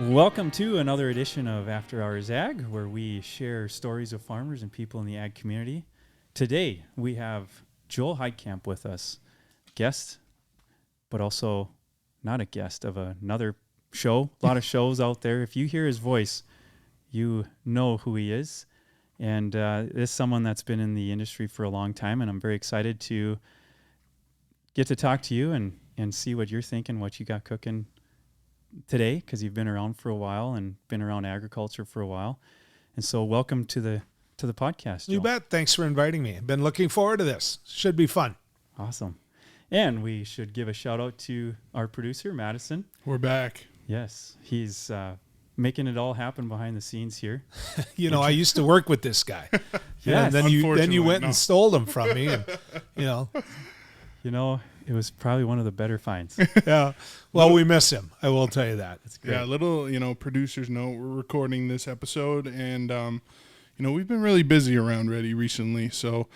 Welcome to another edition of After Hours Ag, where we share stories of farmers and people in the ag community. Today, we have Joel Heitkamp with us, guest, but also not a guest of another show. A lot of shows out there. If you hear his voice, you know who he is. And this is someone that's been in the industry for a long time, and I'm very excited to get to talk to you and see what you're thinking, what you got cooking today, because you've been around for a while and been around agriculture for a while. And so welcome to the podcast, Joel. You bet. Thanks for inviting me. I've been looking forward to this. Should be fun. Awesome. And we should give a shout out to our producer, Madison. We're back. Yes, he's making it all happen behind the scenes here. I used to work with this guy. Yes. And then you went and stole him from me. And, it was probably one of the better finds. Yeah. Well, we miss him. I will tell you that. It's great. Yeah, little, producers know we're recording this episode, and, we've been really busy around Ready recently. So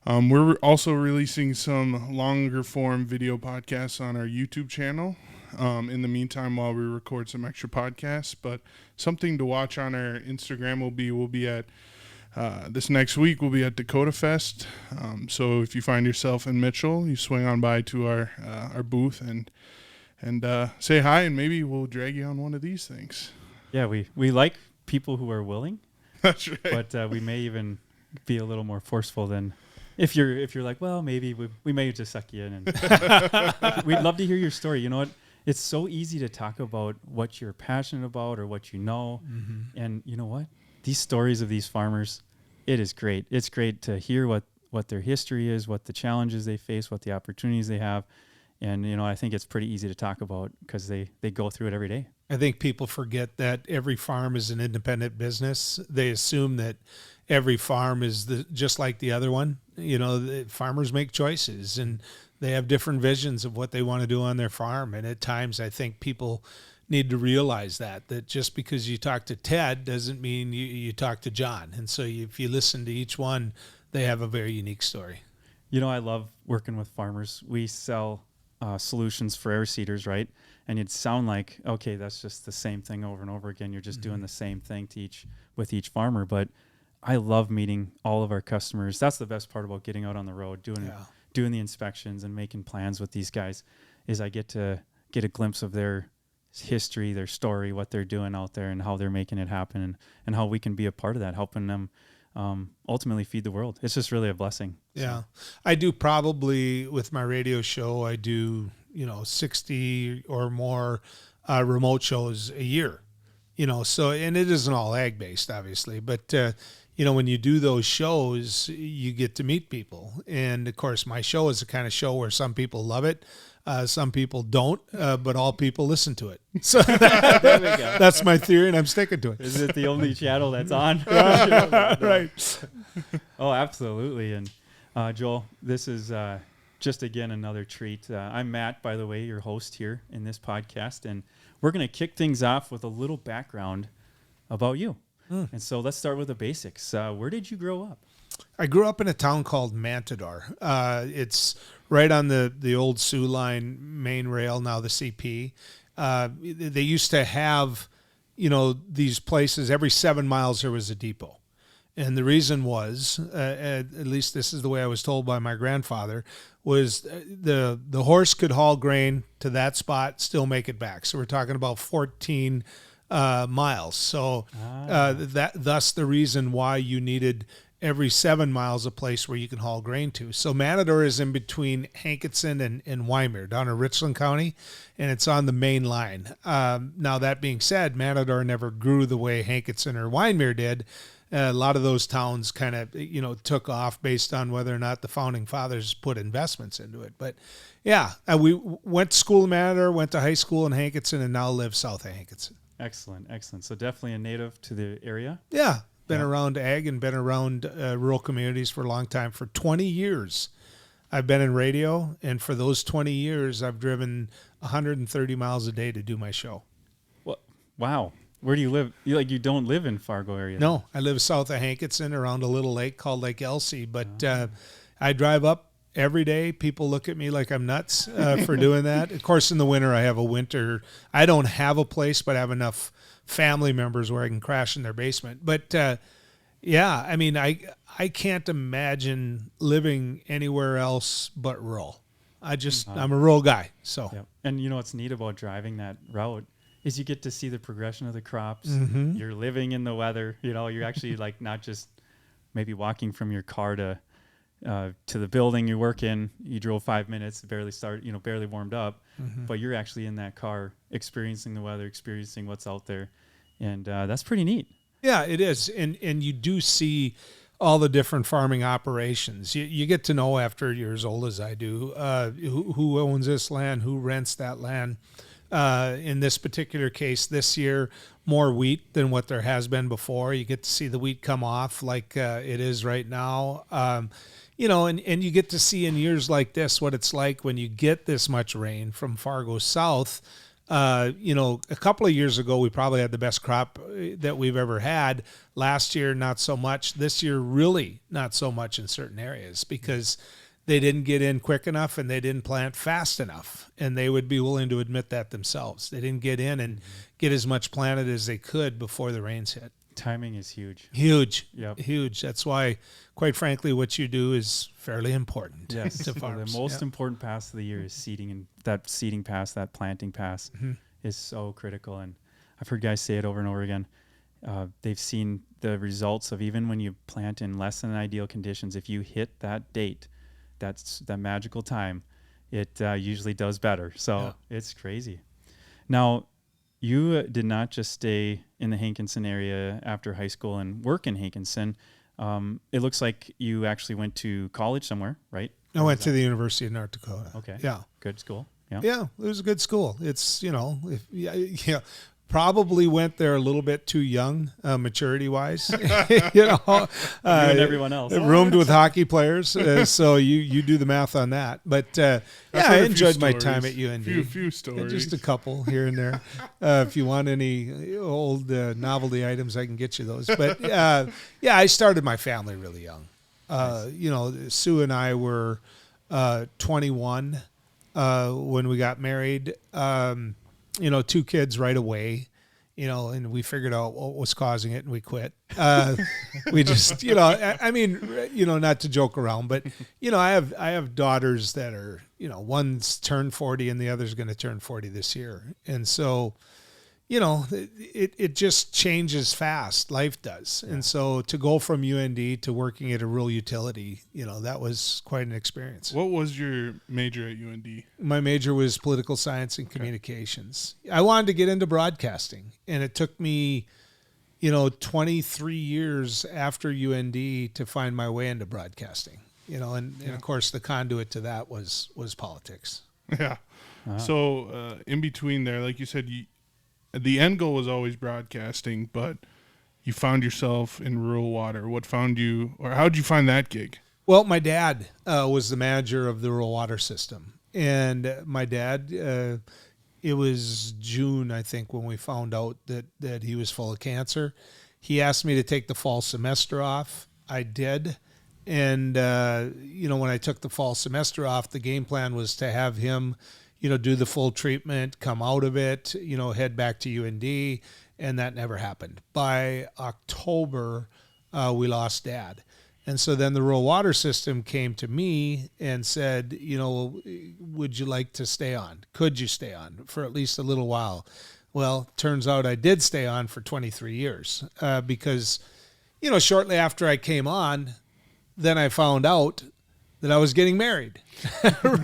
we're also releasing some longer form video podcasts on our YouTube channel. In the meantime, while we record some extra podcasts, but something to watch on our Instagram we'll be at this next week. We'll be at Dakota Fest. So if you find yourself in Mitchell, you swing on by to our booth and say hi, and maybe we'll drag you on one of these things. Yeah, we like people who are willing. That's right. But we may even be a little more forceful than if you're like, well, maybe we may just suck you in. And we'd love to hear your story. You know what? It's so easy to talk about what you're passionate about or what you know. Mm-hmm. And you know what? These stories of these farmers, it is great. It's great to hear what their history is, what the challenges they face, what the opportunities they have. And, I think it's pretty easy to talk about because they go through it every day. I think people forget that every farm is an independent business. They assume that every farm is just like the other one. The farmers make choices and they have different visions of what they want to do on their farm. And at times I think people need to realize that just because you talk to Ted doesn't mean you talk to John. And so if you listen to each one, they have a very unique story. I love working with farmers. We sell solutions for air seeders, right? And it'd sound like, okay, that's just the same thing over and over again. You're just doing the same thing with each farmer. But I love meeting all of our customers. That's the best part about getting out on the road, doing the inspections and making plans with these guys, is I get to get a glimpse of their history, their story, what they're doing out there and how they're making it happen and how we can be a part of that, helping them ultimately feed the world. It's just really a blessing. Yeah. I do probably with my radio show, I do, 60 or more remote shows a year, so, and it isn't all ag based obviously, but when you do those shows, you get to meet people. And of course, my show is the kind of show where some people love it. Some people don't, but all people listen to it. So there we go. That's my theory, and I'm sticking to it. Is it the only channel that's on? Right. Oh, absolutely. And Joel, this is just, again, another treat. I'm Matt, by the way, your host here in this podcast, and we're going to kick things off with a little background about you. And so let's start with the basics. Where did you grow up? I grew up in a town called Mantador. It's right on the old Sioux Line main rail, now the CP. They used to have, these places. Every 7 miles there was a depot. And the reason was, at least this is the way I was told by my grandfather, was the horse could haul grain to that spot, still make it back. So we're talking about 14 miles. So thus the reason why you needed every 7 miles a place where you can haul grain to. So Mantador is in between Hankinson and Wymer down in Richland County, and it's on the main line. Now, that being said, Mantador never grew the way Hankinson or Wymer did. A lot of those towns kind of, took off based on whether or not the founding fathers put investments into it. But yeah, we went to school in Mantador, went to high school in Hankinson, and now live south of Hankinson. Excellent. So definitely a native to the area. Yeah. Been around ag and been around rural communities for a long time. For 20 years, I've been in radio, and for those 20 years, I've driven 130 miles a day to do my show. Well, wow. Where do you live? You don't live in Fargo area? No, I live south of Hankinson around a little lake called Lake Elsie, but I drive up every day. People look at me like I'm nuts for doing that. Of course, in the winter, I don't have a place, but I have enough family members where I can crash in their basement. But yeah, I mean, I can't imagine living anywhere else but rural. I'm a rural guy. So, yep. And what's neat about driving that route is you get to see the progression of the crops. You're living in the weather. You're actually like not just maybe walking from your car to the building you work in. You drove 5 minutes, barely warmed up, but you're actually in that car experiencing the weather, experiencing what's out there. And that's pretty neat. Yeah, it is. And you do see all the different farming operations. You get to know after you're as old as I do, who owns this land, who rents that land. In this particular case, this year, more wheat than what there has been before. You get to see the wheat come off like it is right now. And you get to see in years like this what it's like when you get this much rain from Fargo south. A couple of years ago, we probably had the best crop that we've ever had. Last year, not so much. This year, really not so much in certain areas because they didn't get in quick enough and they didn't plant fast enough. And they would be willing to admit that themselves. They didn't get in and get as much planted as they could before the rains hit. Timing is huge. Huge. Yep. Huge. That's why, quite frankly, what you do is fairly important yes. to farms. The most important pass of the year is seeding, and that seeding pass, that planting pass is so critical. And I've heard guys say it over and over again. They've seen the results of even when you plant in less than ideal conditions, if you hit that date, that's that magical time, it usually does better. So it's crazy. Now, you did not just stay in the Hankinson area after high school and work in Hankinson. It looks like you actually went to college somewhere, right? I went to the University of North Dakota. Okay. Yeah. Good school. Yeah. Yeah, it was a good school. It's, probably went there a little bit too young, maturity-wise. You and everyone else. Roomed with hockey players, so you do the math on that. But I enjoyed my time at UND. Few stories. Just a couple here and there. If you want any old novelty items, I can get you those. But I started my family really young. Nice. Sue and I were 21 when we got married. 2 kids right away, and we figured out what was causing it and we quit. We just, not to joke around, but, I have daughters that are, one's turned 40 and the other's going to turn 40 this year. And so, it just changes fast. Life does. Yeah. And so to go from UND to working at a rural utility, that was quite an experience. What was your major at UND? My major was political science and communications. I wanted to get into broadcasting, and it took me, 23 years after UND to find my way into broadcasting, and of course the conduit to that was politics. Yeah. Uh-huh. So in between there, like you said, the end goal was always broadcasting, but you found yourself in rural water. What found you, or how'd you find that gig? Well, my dad was the manager of the rural water system. And my dad, it was June, I think, when we found out that he was full of cancer. He asked me to take the fall semester off. I did. And, when I took the fall semester off, the game plan was to have him do the full treatment, come out of it, head back to UND, and that never happened. By October, we lost Dad. And so then the rural water system came to me and said, would you like to stay on? Could you stay on for at least a little while? Well, turns out I did stay on for 23 years because, shortly after I came on, then I found out that I was getting married,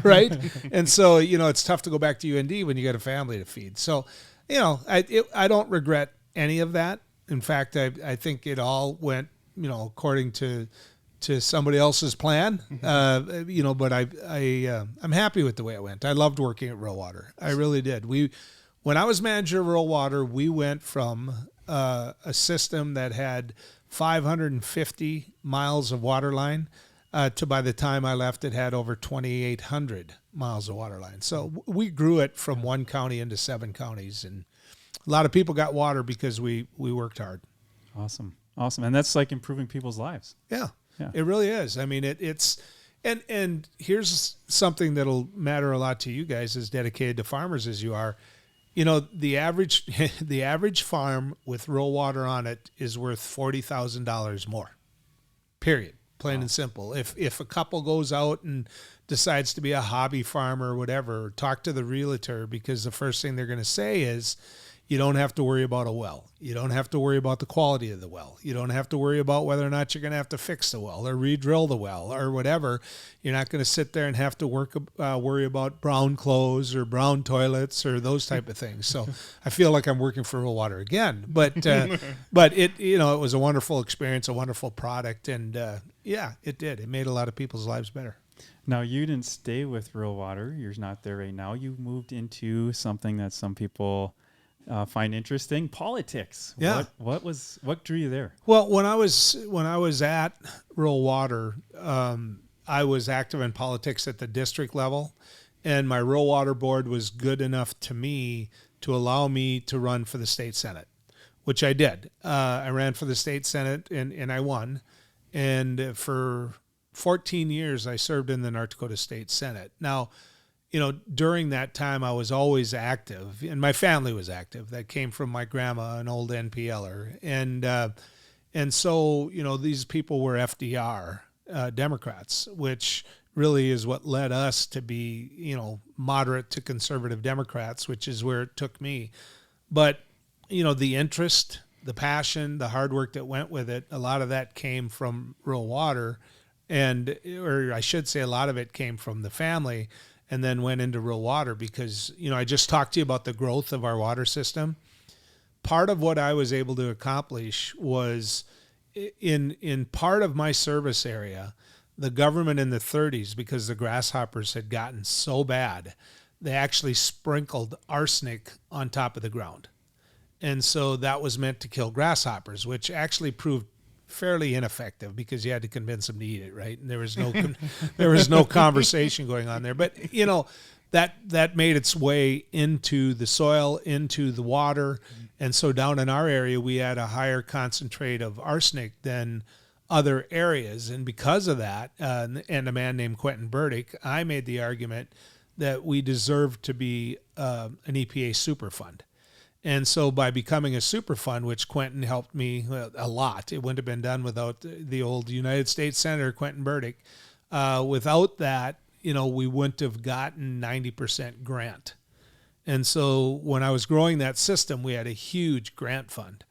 right? And so, it's tough to go back to UND when you got a family to feed. So, I don't regret any of that. In fact, I think it all went, according to somebody else's plan, but I'm happy with the way it went. I loved working at Rural Water. I really did. When I was manager of Rural Water, we went from a system that had 550 miles of water line to by the time I left, it had over 2,800 miles of water line. So we grew it from 1 county into 7 counties. And a lot of people got water because we worked hard. Awesome. And that's like improving people's lives. Yeah. It really is. I mean, it's And here's something that'll matter a lot to you guys as dedicated to farmers as you are. The average farm with rural water on it is worth $40,000 more. Period. Plain and simple. If a couple goes out and decides to be a hobby farmer or whatever, talk to the realtor, because the first thing they're going to say is, you don't have to worry about a well. You don't have to worry about the quality of the well. You don't have to worry about whether or not you're going to have to fix the well or re-drill the well or whatever. You're not going to sit there and have to worry about brown clothes or brown toilets or those type of things. So I feel like I'm working for rural water again. But it was a wonderful experience, a wonderful product, and it did. It made a lot of people's lives better. Now, you didn't stay with rural water. You're not there right now. You moved into something that some people find interesting, politics. Yeah. What drew you there? Well, when I was at rural water, I was active in politics at the district level, and my rural water board was good enough to me to allow me to run for the state senate, which I did. I ran for the state senate and I won. And for 14 years, I served in the North Dakota State Senate. Now, during that time, I was always active, and my family was active. That came from my grandma, an old NPLer. And so, these people were FDR Democrats, which really is what led us to be, moderate to conservative Democrats, which is where it took me. But, the interest, the passion, the hard work that went with it, a lot of that came from rural water. Or I should say a lot of it came from the family, and then went into rural water because, I just talked to you about the growth of our water system. Part of what I was able to accomplish was in part of my service area, the government in the 30s, because the grasshoppers had gotten so bad, they actually sprinkled arsenic on top of the ground. And so that was meant to kill grasshoppers, which actually proved fairly ineffective because you had to convince them to eat it, right? And there was no conversation going on there. But that made its way into the soil, into the water, and so down in our area we had a higher concentrate of arsenic than other areas, and because of that, and a man named Quentin Burdick, I made the argument that we deserved to be an EPA Superfund. And so by becoming a super fund, which Quentin helped me a lot, it wouldn't have been done without the old United States Senator, Quentin Burdick. Without that, we wouldn't have gotten 90% grant. And so when I was growing that system, we had a huge grant fund,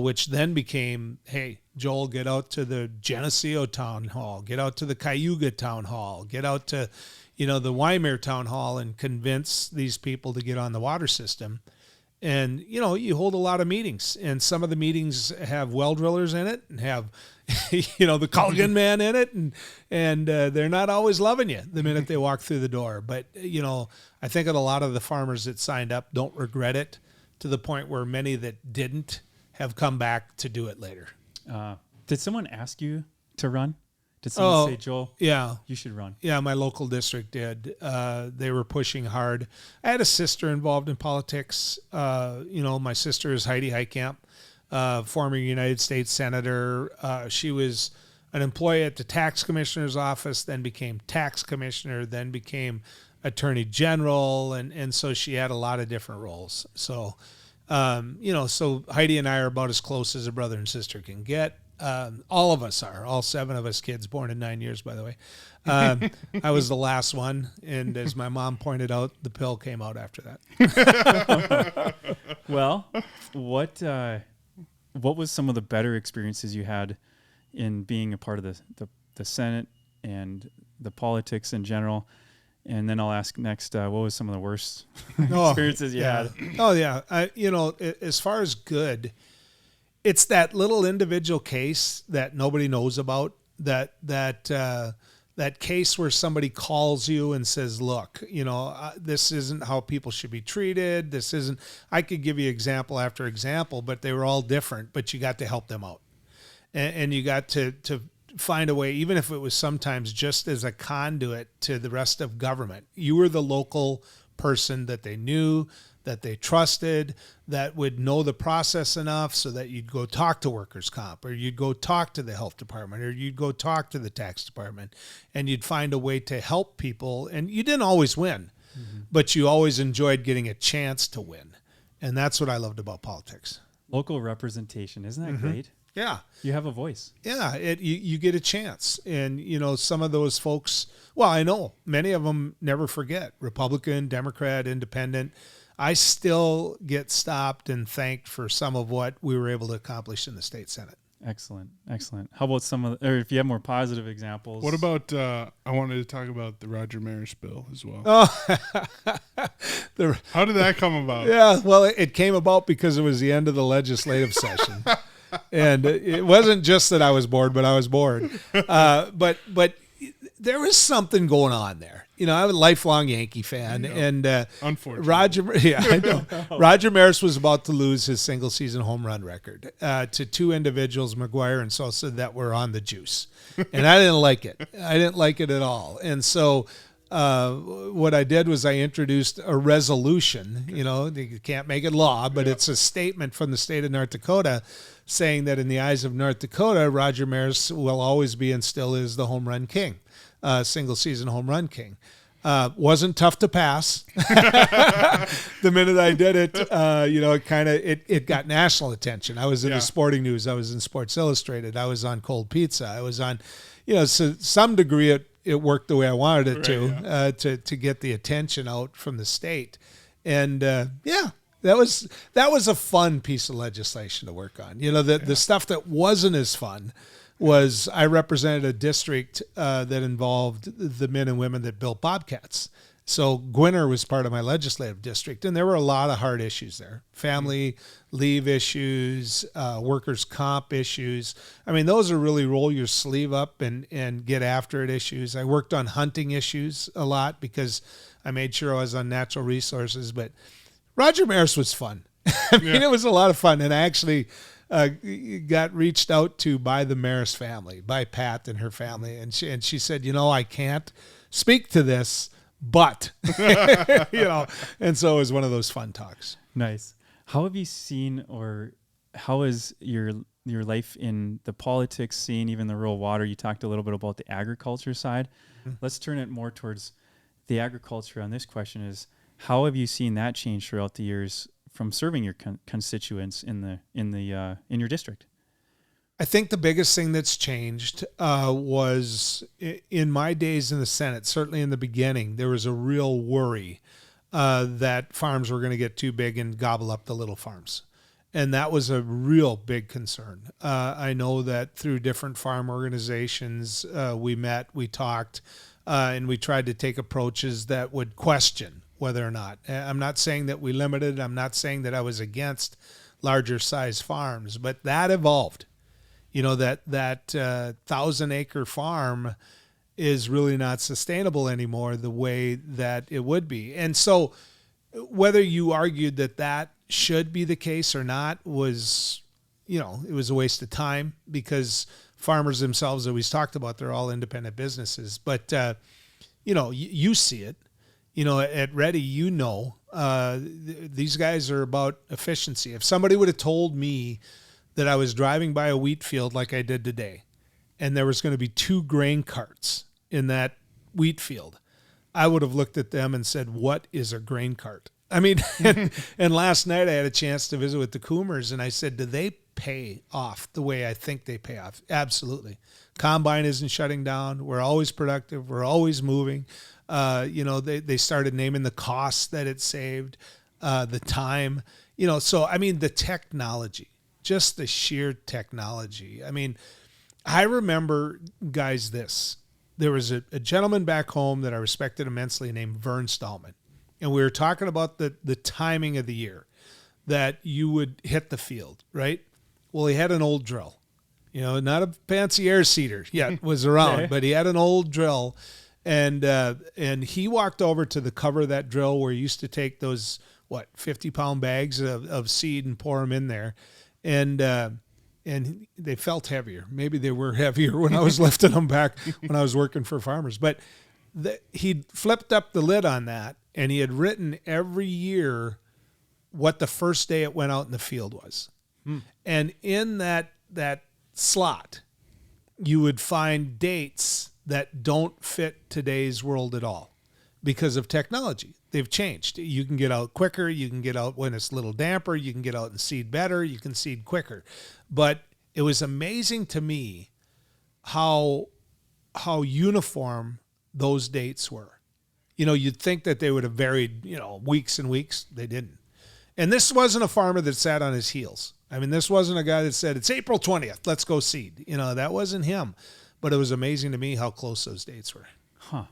which then became, hey, Joel, get out to the Geneseo Town Hall, get out to the Cayuga Town Hall, get out to, the Wymer Town Hall and convince these people to get on the water system. And, you hold a lot of meetings, and some of the meetings have well drillers in it and have, the Culligan man in it. And they're not always loving you the minute they walk through the door. But, I think that a lot of the farmers that signed up don't regret it, to the point where many that didn't have come back to do it later. Did someone ask you to run? Did someone say, Joel, yeah, you should run? Yeah, my local district did. They were pushing hard. I had a sister involved in politics. My sister is Heidi Heitkamp, former United States Senator. She was an employee at the tax commissioner's office, then became tax commissioner, then became attorney general. And so she had a lot of different roles. So, so Heidi and I are about as close as a brother and sister can get. All of us are, all 7 of us kids, born in 9 years, by the way. I was the last one, and as my mom pointed out, the pill came out after that. Well, what was some of the better experiences you had in being a part of the Senate and the politics in general? And then I'll ask next, what was some of the worst experiences you had? Oh, yeah. As far as good, it's that little individual case that nobody knows about, that case where somebody calls you and says, look, this isn't how people should be treated. This isn't, I could give you example after example, but they were all different, but you got to help them out. And you got to find a way, even if it was sometimes just as a conduit to the rest of government. You were the local person that they knew, that they trusted, that would know the process enough so that you'd go talk to workers' comp, or you'd go talk to the health department, or you'd go talk to the tax department, and you'd find a way to help people. And you didn't always win, but you always enjoyed getting a chance to win. And that's what I loved about politics. Local representation. Isn't that great? Yeah. You have a voice. Yeah, you get a chance. And, some of those folks, well, I know many of them never forget. Republican, Democrat, Independent. I still get stopped and thanked for some of what we were able to accomplish in the state Senate. Excellent. How about or if you have more positive examples? What about, I wanted to talk about the Roger Maris bill as well. Oh, How did that come about? Yeah, well, it came about because it was the end of the legislative session. And it wasn't just that I was bored, but I was bored. But there was something going on there. I'm a lifelong Yankee fan, and unfortunately, I know. Roger Maris was about to lose his single season home run record to two individuals, McGuire and Sosa, that were on the juice, and I didn't like it. I didn't like it at all, and so. What I did was I introduced a resolution. You can't make it law, but it's a statement from the state of North Dakota saying that in the eyes of North Dakota, Roger Maris will always be and still is the home run king, single season home run king. Wasn't tough to pass. The minute I did it, it got national attention. I was in the sporting news. I was in Sports Illustrated. I was on Cold Pizza. I was on, so some degree it worked the way I wanted it to get the attention out from the state. And that was a fun piece of legislation to work on. The stuff that wasn't as fun was I represented a district that involved the men and women that built Bobcats. So Gwinner was part of my legislative district, and there were a lot of hard issues there. Family leave issues, workers' comp issues. I mean, those are really roll your sleeve up and get after it issues. I worked on hunting issues a lot because I made sure I was on natural resources. But Roger Maris was fun. It was a lot of fun. And I actually got reached out to by the Maris family, by Pat and her family. And she said, I can't speak to this, but, and so it was one of those fun talks. Nice. How have you seen, or how is your life in the politics scene, even the rural water? You talked a little bit about the agriculture side. Mm-hmm. Let's turn it more towards the agriculture on this question is, how have you seen that change throughout the years from serving your constituents in your district? I think the biggest thing that's changed was in my days in the Senate, certainly in the beginning, there was a real worry that farms were going to get too big and gobble up the little farms. And that was a real big concern. I know that through different farm organizations, we met, we talked, and we tried to take approaches that would question whether or not. I'm not saying that we limited. I'm not saying that I was against larger size farms, but that evolved. That 1,000-acre farm is really not sustainable anymore the way that it would be. And so whether you argued that should be the case or not was, it was a waste of time because farmers themselves, always talked about, they're all independent businesses. But, you see it. At Ready, these guys are about efficiency. If somebody would have told me that I was driving by a wheat field like I did today, and there was going to be 2 grain carts in that wheat field, I would have looked at them and said, what is a grain cart? I mean, and last night I had a chance to visit with the Coomers, and I said, do they pay off the way I think they pay off? Absolutely. Combine isn't shutting down. We're always productive. We're always moving. They started naming the costs that it saved, the time, so, I mean, the technology. Just the sheer technology. I mean, I remember, guys, there was a gentleman back home that I respected immensely named Vern Stallman. And we were talking about the timing of the year that you would hit the field, right? Well, he had an old drill, not a fancy air seeder yet was around, but he had an old drill. And he walked over to the cover of that drill where he used to take those, 50-pound bags of seed and pour them in there. And they felt heavier. Maybe they were heavier when I was lifting them back when I was working for farmers. But he'd flipped up the lid on that, and he had written every year what the first day it went out in the field was. And in that slot, you would find dates that don't fit today's world at all because of technology. They've changed. You can get out quicker. You can get out when it's a little damper. You can get out and seed better. You can seed quicker. But it was amazing to me how uniform those dates were. You'd think that they would have varied, weeks and weeks. They didn't. And this wasn't a farmer that sat on his heels. I mean, this wasn't a guy that said, it's April 20th, let's go seed. That wasn't him. But it was amazing to me how close those dates were. Huh.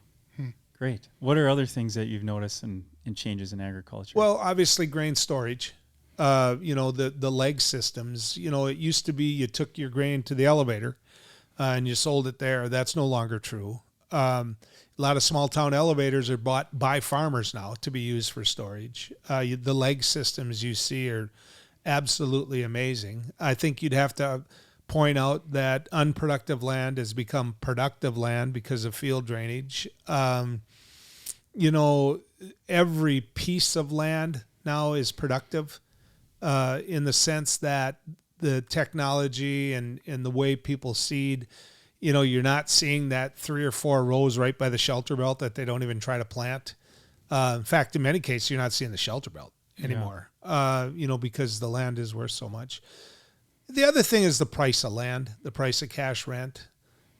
Great. What are other things that you've noticed in changes in agriculture? Well, obviously grain storage. The leg systems. It used to be you took your grain to the elevator and you sold it there. That's no longer true. A lot of small town elevators are bought by farmers now to be used for storage. The leg systems you see are absolutely amazing. I think you'd have to point out that unproductive land has become productive land because of field drainage. Every piece of land now is productive in the sense that the technology and the way people seed, you're not seeing that 3 or 4 rows right by the shelter belt that they don't even try to plant. In fact, in many cases, you're not seeing the shelter belt anymore, because the land is worth so much. The other thing is the price of land, the price of cash rent.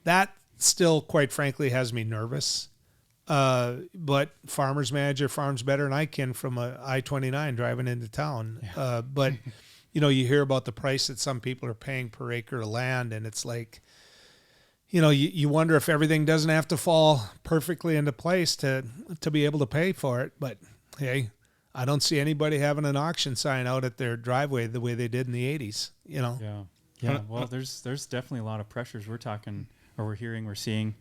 That still, quite frankly, has me nervous. But Farmers Manager farms better than I can from a I-29 driving into town. Yeah. But you hear about the price that some people are paying per acre of land, and it's like, you wonder if everything doesn't have to fall perfectly into place to be able to pay for it. But hey, I don't see anybody having an auction sign out at their driveway the way they did in the 80s, Yeah. Well, there's definitely a lot of pressures we're seeing,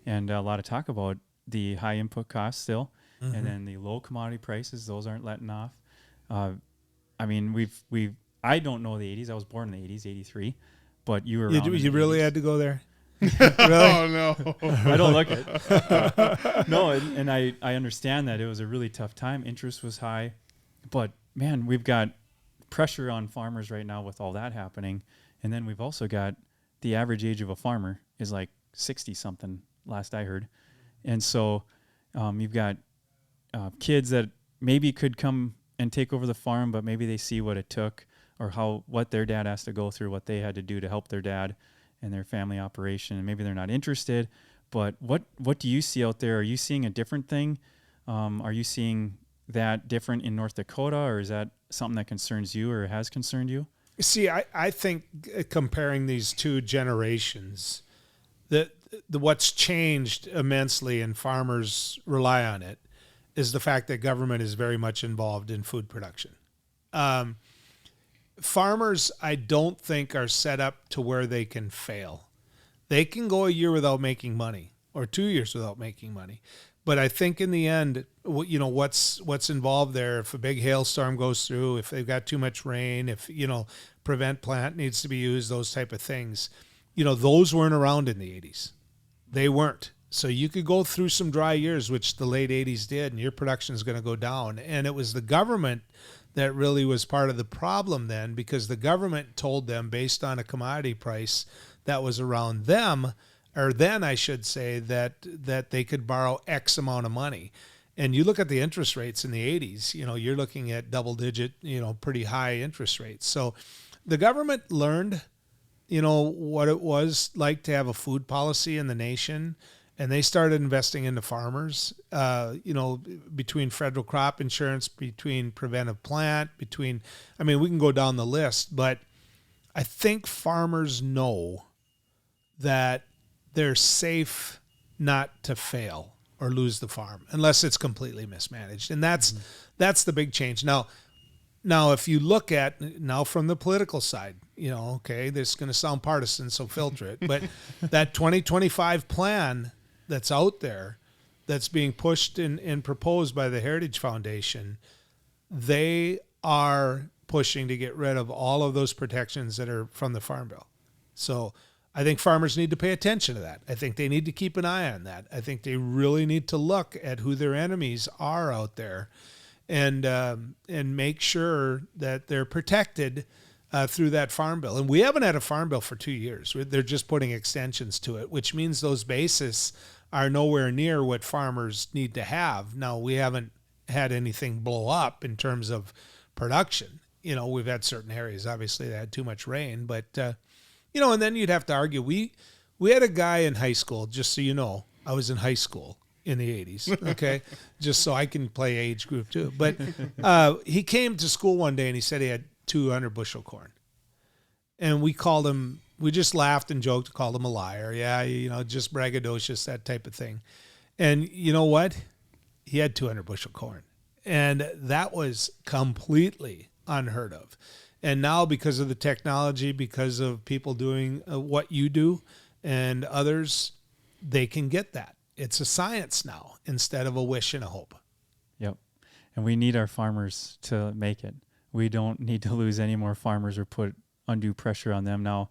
and a lot of talk about the high input costs still, and then the low commodity prices. Those aren't letting off. I mean, I don't know the 80s. I was born in the 80s, 83, but you were around you really 80s. Had to go there? Really? Oh, no. I don't look it. No, and I understand that it was a really tough time. Interest was high. But, man, we've got pressure on farmers right now with all that happening. And then we've also got the average age of a farmer is like 60-something, last I heard. And so you've got kids that maybe could come and take over the farm, but maybe they see what it took or what their dad has to go through, what they had to do to help their dad and their family operation, and maybe they're not interested. But what do you see out there? Are you seeing a different thing? Are you seeing that different in North Dakota, or is that something that concerns you or has concerned you? See, I think comparing these two generations, what's changed immensely and farmers rely on it is the fact that government is very much involved in food production. Farmers, I don't think, are set up to where they can fail. They can go a year without making money or 2 years without making money. But I think in the end, what's involved there, if a big hailstorm goes through, if they've got too much rain, if, prevent plant needs to be used, those type of things, those weren't around in the 80s. They weren't. So you could go through some dry years, which the late 80s did, and your production is going to go down. And it was the government that really was part of the problem then, because the government told them, based on a commodity price that was around them, or then I should say, that they could borrow X amount of money. And you look at the interest rates in the 80s, you're looking at double digit, pretty high interest rates. So the government learned, what it was like to have a food policy in the nation. And they started investing into farmers, between federal crop insurance, between preventive plant, we can go down the list. But I think farmers know that they're safe not to fail or lose the farm unless it's completely mismanaged. And that's the big change. Now, if you look at now from the political side, this is going to sound partisan, so filter it. But that 2025 plan that's out there, that's being pushed and proposed by the Heritage Foundation, they are pushing to get rid of all of those protections that are from the Farm Bill. So I think farmers need to pay attention to that. I think they need to keep an eye on that. I think they really need to look at who their enemies are out there and make sure that they're protected through that farm bill. And we haven't had a farm bill for 2 years. They're just putting extensions to it, which means those bases are nowhere near what farmers need to have. Now, we haven't had anything blow up in terms of production. We've had certain areas, obviously, that had too much rain. But, and then you'd have to argue. We had a guy in high school, just so you know, I was in high school in the 80s, okay, just so I can play age group too. But he came to school one day and he said he had 200 bushel corn. And we just laughed and joked, called him a liar. Yeah, just braggadocious, that type of thing. And you know what? He had 200 bushel corn. And that was completely unheard of. And now, because of the technology, because of people doing what you do and others, they can get that. It's a science now instead of a wish and a hope. Yep. And we need our farmers to make it. We don't need to lose any more farmers or put undue pressure on them. Now,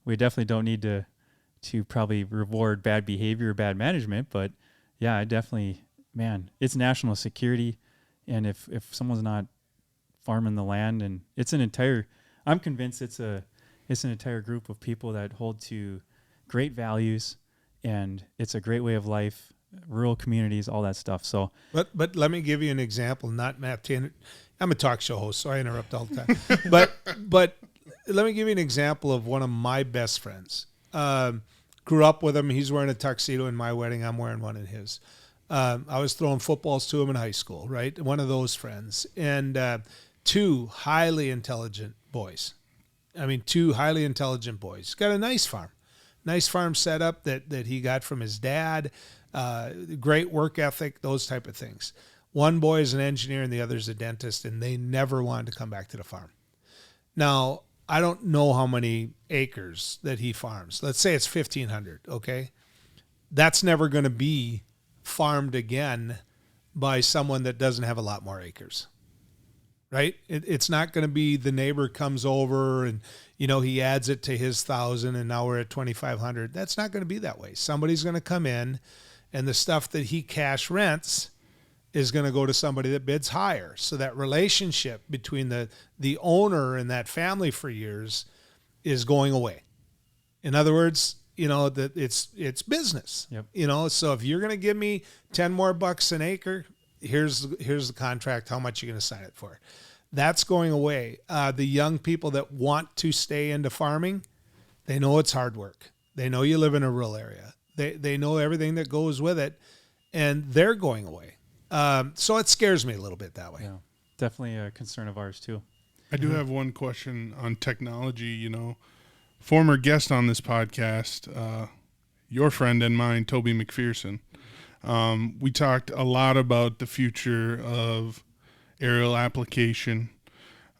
we definitely don't need to probably reward bad behavior or bad management, but yeah, I definitely, man, it's national security. And if someone's not farming the land, and I'm convinced it's an entire group of people that hold to great values, and it's a great way of life, rural communities, all that stuff. So, but let me give you an example. Not Matt Tanner. I'm a talk show host, so I interrupt all the time. but let me give you an example of one of my best friends. Grew up with him. He's wearing a tuxedo in my wedding. I'm wearing one in his. I was throwing footballs to him in high school, right? One of those friends. And two highly intelligent boys. Two highly intelligent boys. He's got a nice farm setup that he got from his dad. Great work ethic, those type of things. One boy is an engineer and the other is a dentist, and they never wanted to come back to the farm. Now, I don't know how many acres that he farms. Let's say it's 1,500, okay? That's never going to be farmed again by someone that doesn't have a lot more acres, right? It's not going to be the neighbor comes over and, he adds it to his 1,000 and now we're at 2,500. That's not going to be that way. Somebody's going to come in and the stuff that he cash rents is going to go to somebody that bids higher. So that relationship between the owner and that family for years is going away. In other words, that it's business. Yep. So if you're going to give me 10 more bucks an acre, here's the contract, how much you're going to sign it for. That's going away. The young people that want to stay into farming, they know it's hard work. They know you live in a rural area. They know everything that goes with it, and they're going away. So it scares me a little bit that way. Yeah, definitely a concern of ours too. I do have one question on technology. Former guest on this podcast, your friend and mine, Toby McPherson. We talked a lot about the future of aerial application,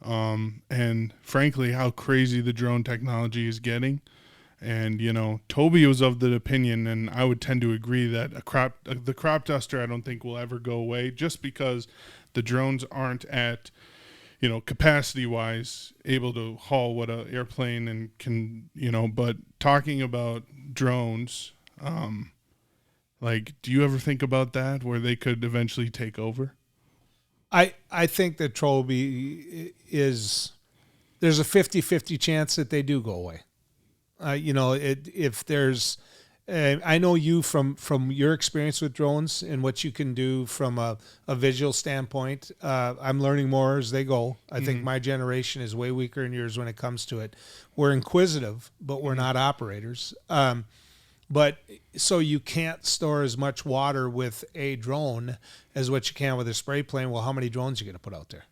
and frankly, how crazy the drone technology is getting. And, Toby was of the opinion, and I would tend to agree, that the crop duster I don't think will ever go away, just because the drones aren't at, capacity-wise able to haul what an airplane and can, but talking about drones, do you ever think about that, where they could eventually take over? I think that Toby there's a 50-50 chance that they do go away. If there's, I know you from your experience with drones and what you can do from a visual standpoint. I'm learning more as they go. I think my generation is way weaker than yours when it comes to it. We're inquisitive, but we're not operators. But so you can't store as much water with a drone as what you can with a spray plane. Well, how many drones are you going to put out there?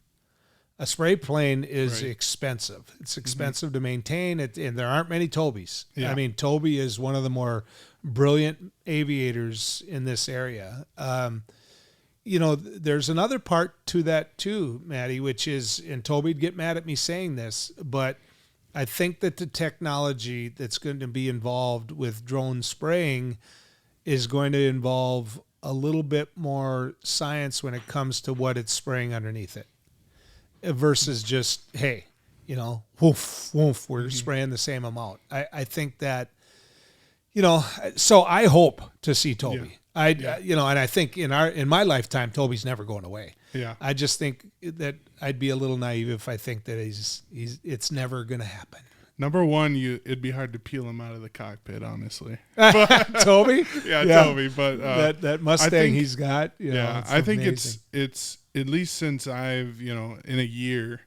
A spray plane is expensive. It's expensive to maintain it, and there aren't many Tobys. Yeah. Toby is one of the more brilliant aviators in this area. There's another part to that too, Maddie, which is, and Toby'd get mad at me saying this, but I think that the technology that's going to be involved with drone spraying is going to involve a little bit more science when it comes to what it's spraying underneath it. Versus just, hey, woof, woof, we're spraying the same amount. I think that, so I hope to see Toby. And I think in my lifetime, Toby's never going away. Yeah. I just think that I'd be a little naive if I think that it's never going to happen. Number one, it'd be hard to peel him out of the cockpit, honestly. Toby? Yeah, Toby. But that Mustang he's got. I think it's at least since I've in a year,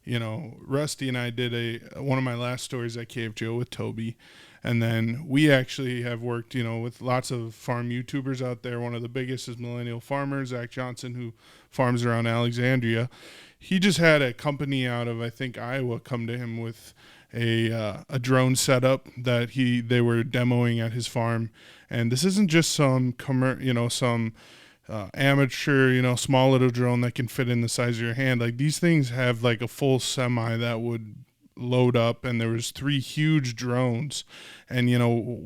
Rusty and I did one of my last stories at KFGO with Toby, and then we actually have worked with lots of farm YouTubers out there. One of the biggest is Millennial Farmer, Zach Johnson, who farms around Alexandria. He just had a company out of I think Iowa come to him with a drone setup that they were demoing at his farm, and this isn't just some amateur small little drone that can fit in the size of your hand. Like, these things have like a full semi that would load up, and there was 3 huge drones, and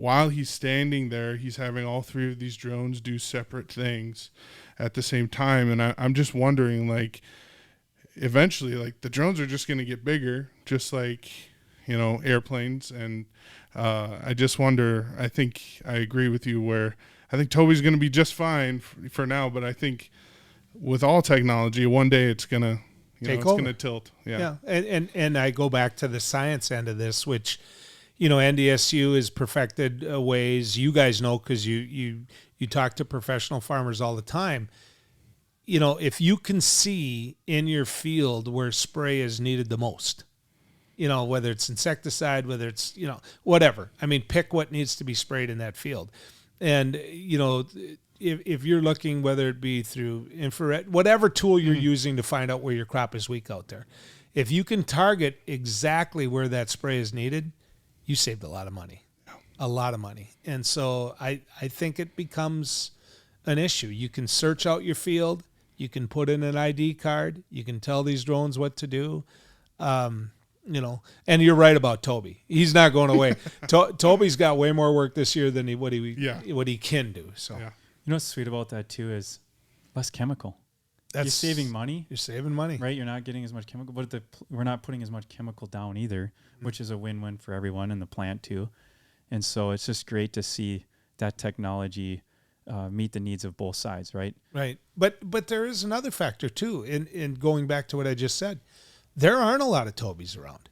while he's standing there, he's having all 3 of these drones do separate things at the same time. And I'm just wondering, like, eventually, like, the drones are just going to get bigger, just like airplanes. And I just wonder, I think I agree with you where I think Toby's going to be just fine for now, but I think with all technology, one day it's going to it's going to tilt. Yeah. And I go back to the science end of this, which NDSU has perfected ways. You guys know, because you talk to professional farmers all the time. If you can see in your field where spray is needed the most, whether it's insecticide, whether it's, whatever. I mean, pick what needs to be sprayed in that field. And, if you're looking, whether it be through infrared, whatever tool you're using to find out where your crop is weak out there, if you can target exactly where that spray is needed, you saved a lot of money. And so I think it becomes an issue. You can search out your field. You can put in an ID card. You can tell these drones what to do. And you're right about Toby. He's not going away. Toby's got way more work this year than what he can do. So, what's sweet about that too is less chemical. You're saving money. You're saving money, right? You're not getting as much chemical, but we're not putting as much chemical down either, which is a win-win for everyone in the plant too. And so it's just great to see that technology meet the needs of both sides, right? Right. But there is another factor too. In going back to what I just said. There aren't a lot of Tobys around.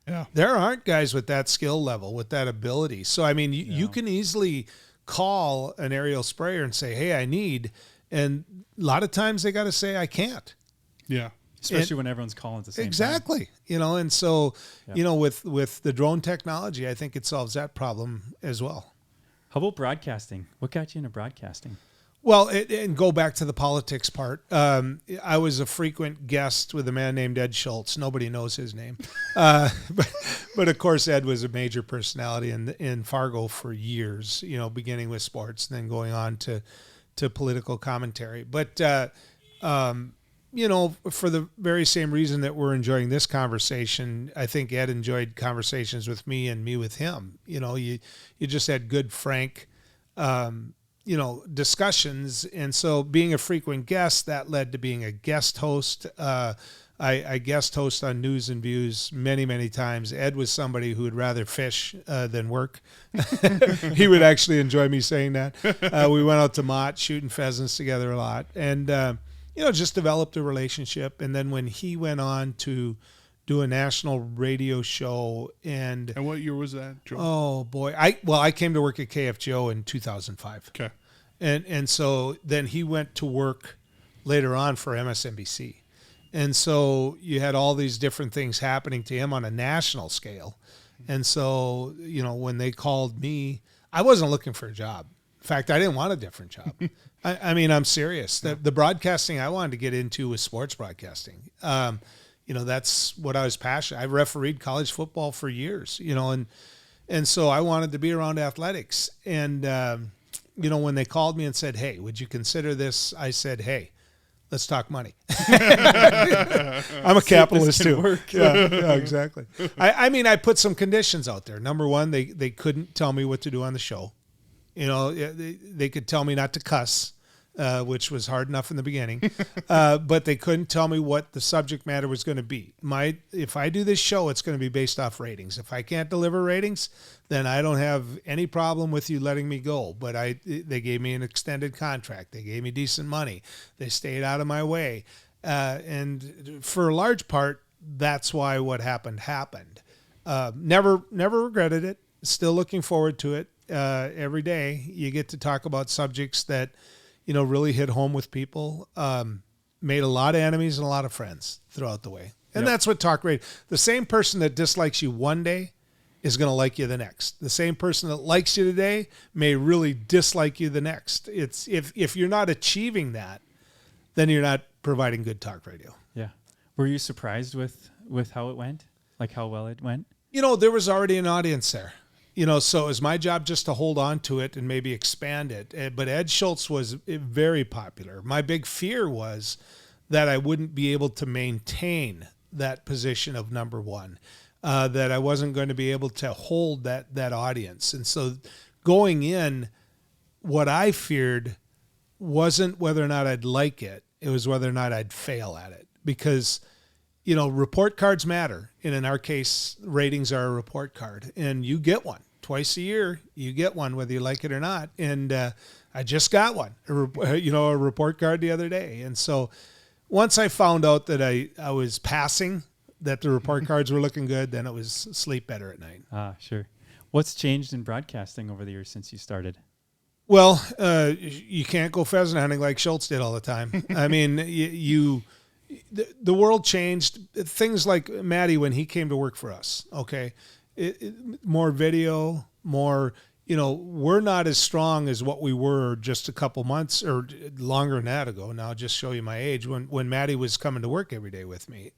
Yeah. There aren't guys with that skill level, with that ability. So, I mean, you can easily call an aerial sprayer and say, hey, I need, and a lot of times they got to say, I can't. Yeah. Especially when everyone's calling at the same time. Exactly. And so, with the drone technology, I think it solves that problem as well. How about broadcasting? What got you into broadcasting? Well, and go back to the politics part. I was a frequent guest with a man named Ed Schultz. Nobody knows his name. But of course, Ed was a major personality in Fargo for years, beginning with sports and then going on to political commentary. But, for the very same reason that we're enjoying this conversation, I think Ed enjoyed conversations with me and me with him. You just had good, frank discussions. And so being a frequent guest, that led to being a guest host. I guest host on News and Views many, many times. Ed was somebody who would rather fish than work. He would actually enjoy me saying that. We went out to Mott shooting pheasants together a lot, and just developed a relationship. And then when he went on to do a national radio show, and what year was that, Joe? Oh boy, I came to work at KFGO in 2005. Okay, and so then he went to work later on for MSNBC. And so you had all these different things happening to him on a national scale. And so, when they called me, I wasn't looking for a job. In fact, I didn't want a different job. I mean, I'm serious. The broadcasting I wanted to get into was sports broadcasting. That's what I was passionate. I refereed college football for years, and so I wanted to be around athletics. And, when they called me and said, hey, would you consider this? I said, hey, let's talk money. I'm a capitalist too. Yeah, exactly. I put some conditions out there. Number one, they couldn't tell me what to do on the show. They could tell me not to cuss. which was hard enough in the beginning. But they couldn't tell me what the subject matter was going to be. If I do this show, it's going to be based off ratings. If I can't deliver ratings, then I don't have any problem with you letting me go. But they gave me an extended contract. They gave me decent money. They stayed out of my way. And for a large part, that's why what happened. Never regretted it. Still looking forward to it. Every day you get to talk about subjects that, really hit home with people. Made a lot of enemies and a lot of friends throughout the way. And That's what talk radio. The same person that dislikes you one day is going to like you the next. The same person that likes you today may really dislike you the next. It's if you're not achieving that, then you're not providing good talk radio. Yeah. Were you surprised with how it went? Like how well it went? There was already an audience there. So it was my job just to hold on to it and maybe expand it. But Ed Schultz was very popular. My big fear was that I wouldn't be able to maintain that position of number one, that I wasn't going to be able to hold that audience. And so going in, what I feared wasn't whether or not I'd like it. It was whether or not I'd fail at it. Because report cards matter. And in our case, ratings are a report card. And you get one. Twice a year, you get one, whether you like it or not. And I just got one, a report card the other day. And so once I found out that I was passing, that the report cards were looking good, then it was sleep better at night. Ah, sure. What's changed in broadcasting over the years since you started? Well, you can't go pheasant hunting like Schultz did all the time. I mean, the world changed. Things like Matty when he came to work for us. Okay, more video, more. We're not as strong as what we were just a couple months or longer than that ago. Now, I'll just show you my age. When Matty was coming to work every day with me,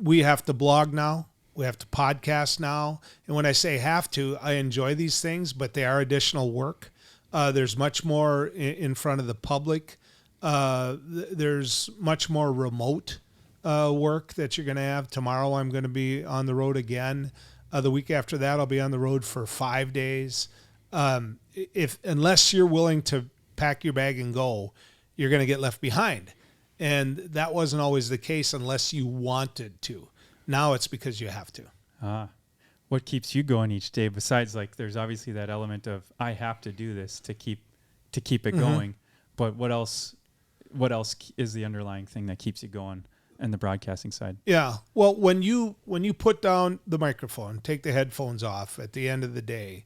we have to blog now. We have to podcast now. And when I say have to, I enjoy these things, but they are additional work. There's much more in front of the public. There's much more remote work that you're going to have. Tomorrow I'm going to be on the road again. The week after that, I'll be on the road for 5 days. Unless you're willing to pack your bag and go, you're going to get left behind. And that wasn't always the case unless you wanted to. Now it's because you have to. What keeps you going each day? Besides, there's obviously that element of I have to do this to keep it going. But what else is the underlying thing that keeps you going in the broadcasting side? Yeah. Well, when you put down the microphone, take the headphones off at the end of the day,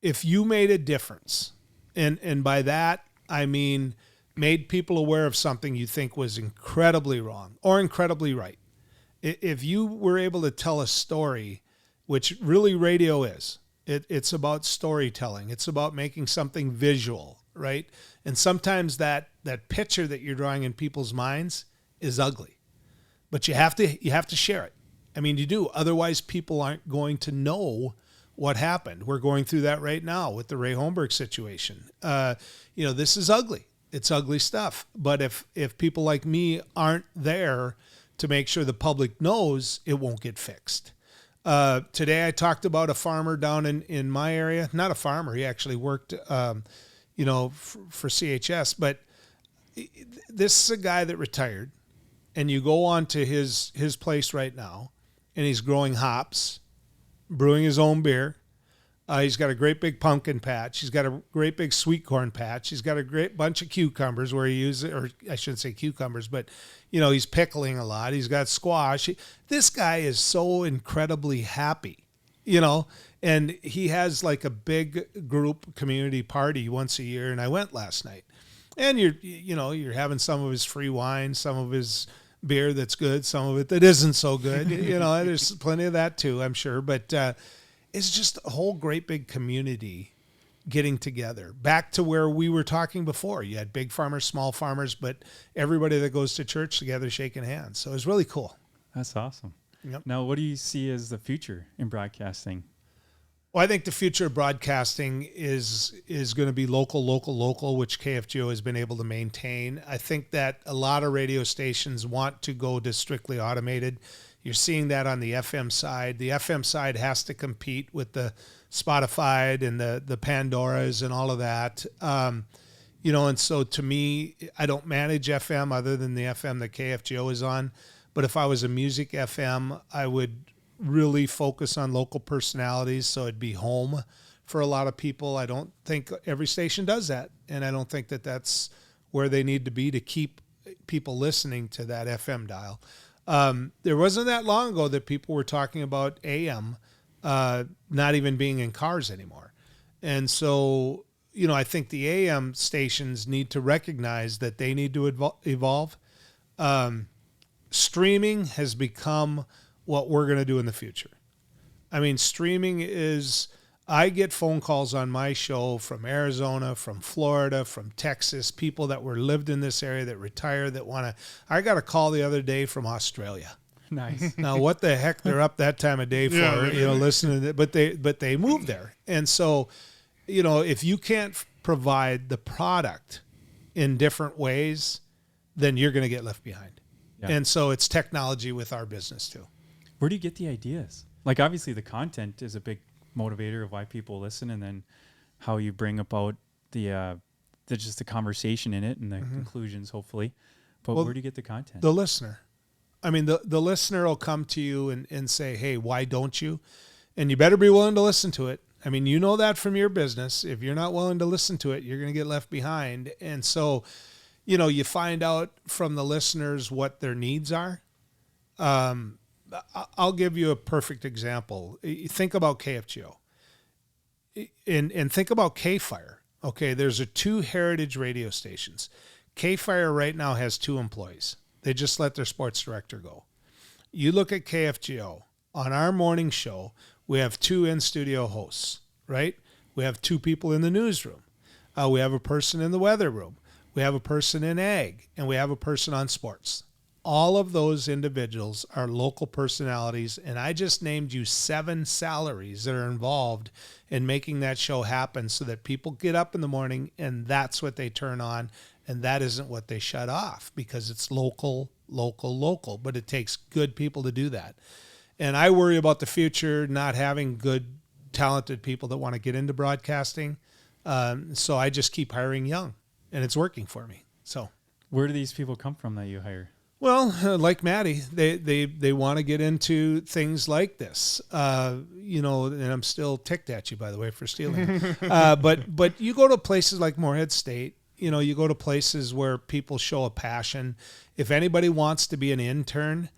if you made a difference, and by that I mean made people aware of something you think was incredibly wrong or incredibly right. If you were able to tell a story, which really radio is, it's about storytelling. It's about making something visual, right? And sometimes that picture that you're drawing in people's minds is ugly, but you have to share it. I mean, you do. Otherwise, people aren't going to know what happened. We're going through that right now with the Ray Holmberg situation. This is ugly. It's ugly stuff. But if people like me aren't there to make sure the public knows, it won't get fixed. Today I talked about a farmer down in my area. Not a farmer. He actually worked, for CHS. But this is a guy that retired. And you go on to his place right now, and he's growing hops, brewing his own beer. He's got a great big pumpkin patch. He's got a great big sweet corn patch. He's got a great bunch of cucumbers where he uses, or I shouldn't say cucumbers, but, he's pickling a lot. He's got squash. This guy is so incredibly happy, and he has like a big group community party once a year. And I went last night, and you're having some of his free wine, some of his beer that's good, some of it that isn't so good. There's plenty of that too, I'm sure. But it's just a whole great big community getting together. Back to where we were talking before. You had big farmers, small farmers, but everybody that goes to church together shaking hands. So it was really cool. That's awesome. Yep. Now, what do you see as the future in broadcasting? Well, I think the future of broadcasting is going to be local, which KFGO has been able to maintain. I think that a lot of radio stations want to go to strictly automated. You're seeing that on the FM side. The FM side has to compete with the Spotify and the Pandoras and all of that. And so to me, I don't manage FM other than the FM that KFGO is on. But if I was a music FM, I would really focus on local personalities. So it'd be home for a lot of people. I don't think every station does that. And I don't think that that's where they need to be to keep people listening to that FM dial. There wasn't that long ago that people were talking about AM not even being in cars anymore. And so, I think the AM stations need to recognize that they need to evolve. Streaming has become what we're going to do in the future. I mean, streaming is, I get phone calls on my show from Arizona, from Florida, from Texas, people that were lived in this area that retired that want to. I got a call the other day from Australia. Nice. Now, what the heck they're up that time of day for, listening to it, but they moved there. And so, if you can't provide the product in different ways, then you're going to get left behind. Yeah. And so it's technology with our business too. Where do you get the ideas? Like, obviously the content is a big motivator of why people listen, and then how you bring about the just the conversation in it and the conclusions, hopefully. But where do you get the content? The listener. I mean, the listener will come to you and say, hey, why don't you? And you better be willing to listen to it. I mean, you know that from your business. If you're not willing to listen to it, you're going to get left behind. And so, you find out from the listeners what their needs are. I'll give you a perfect example. Think about KFGO and think about K-Fire. Okay, there's 2 heritage radio stations. K-Fire right now has 2 employees. They just let their sports director go. You look at KFGO. On our morning show, we have 2 in-studio hosts, right? We have 2 people in the newsroom. We have a person in the weather room. We have a person in ag, and we have a person on sports. All of those individuals are local personalities, and I just named you 7 salaries that are involved in making that show happen so that people get up in the morning and that's what they turn on, and that isn't what they shut off because it's local, but it takes good people to do that. And I worry about the future not having good, talented people that want to get into broadcasting, so I just keep hiring young, and it's working for me. So, where do these people come from that you hire? Well, like Maddie, they want to get into things like this, and I'm still ticked at you, by the way, for stealing. But you go to places like Moorhead State, you go to places where people show a passion. If anybody wants to be an intern,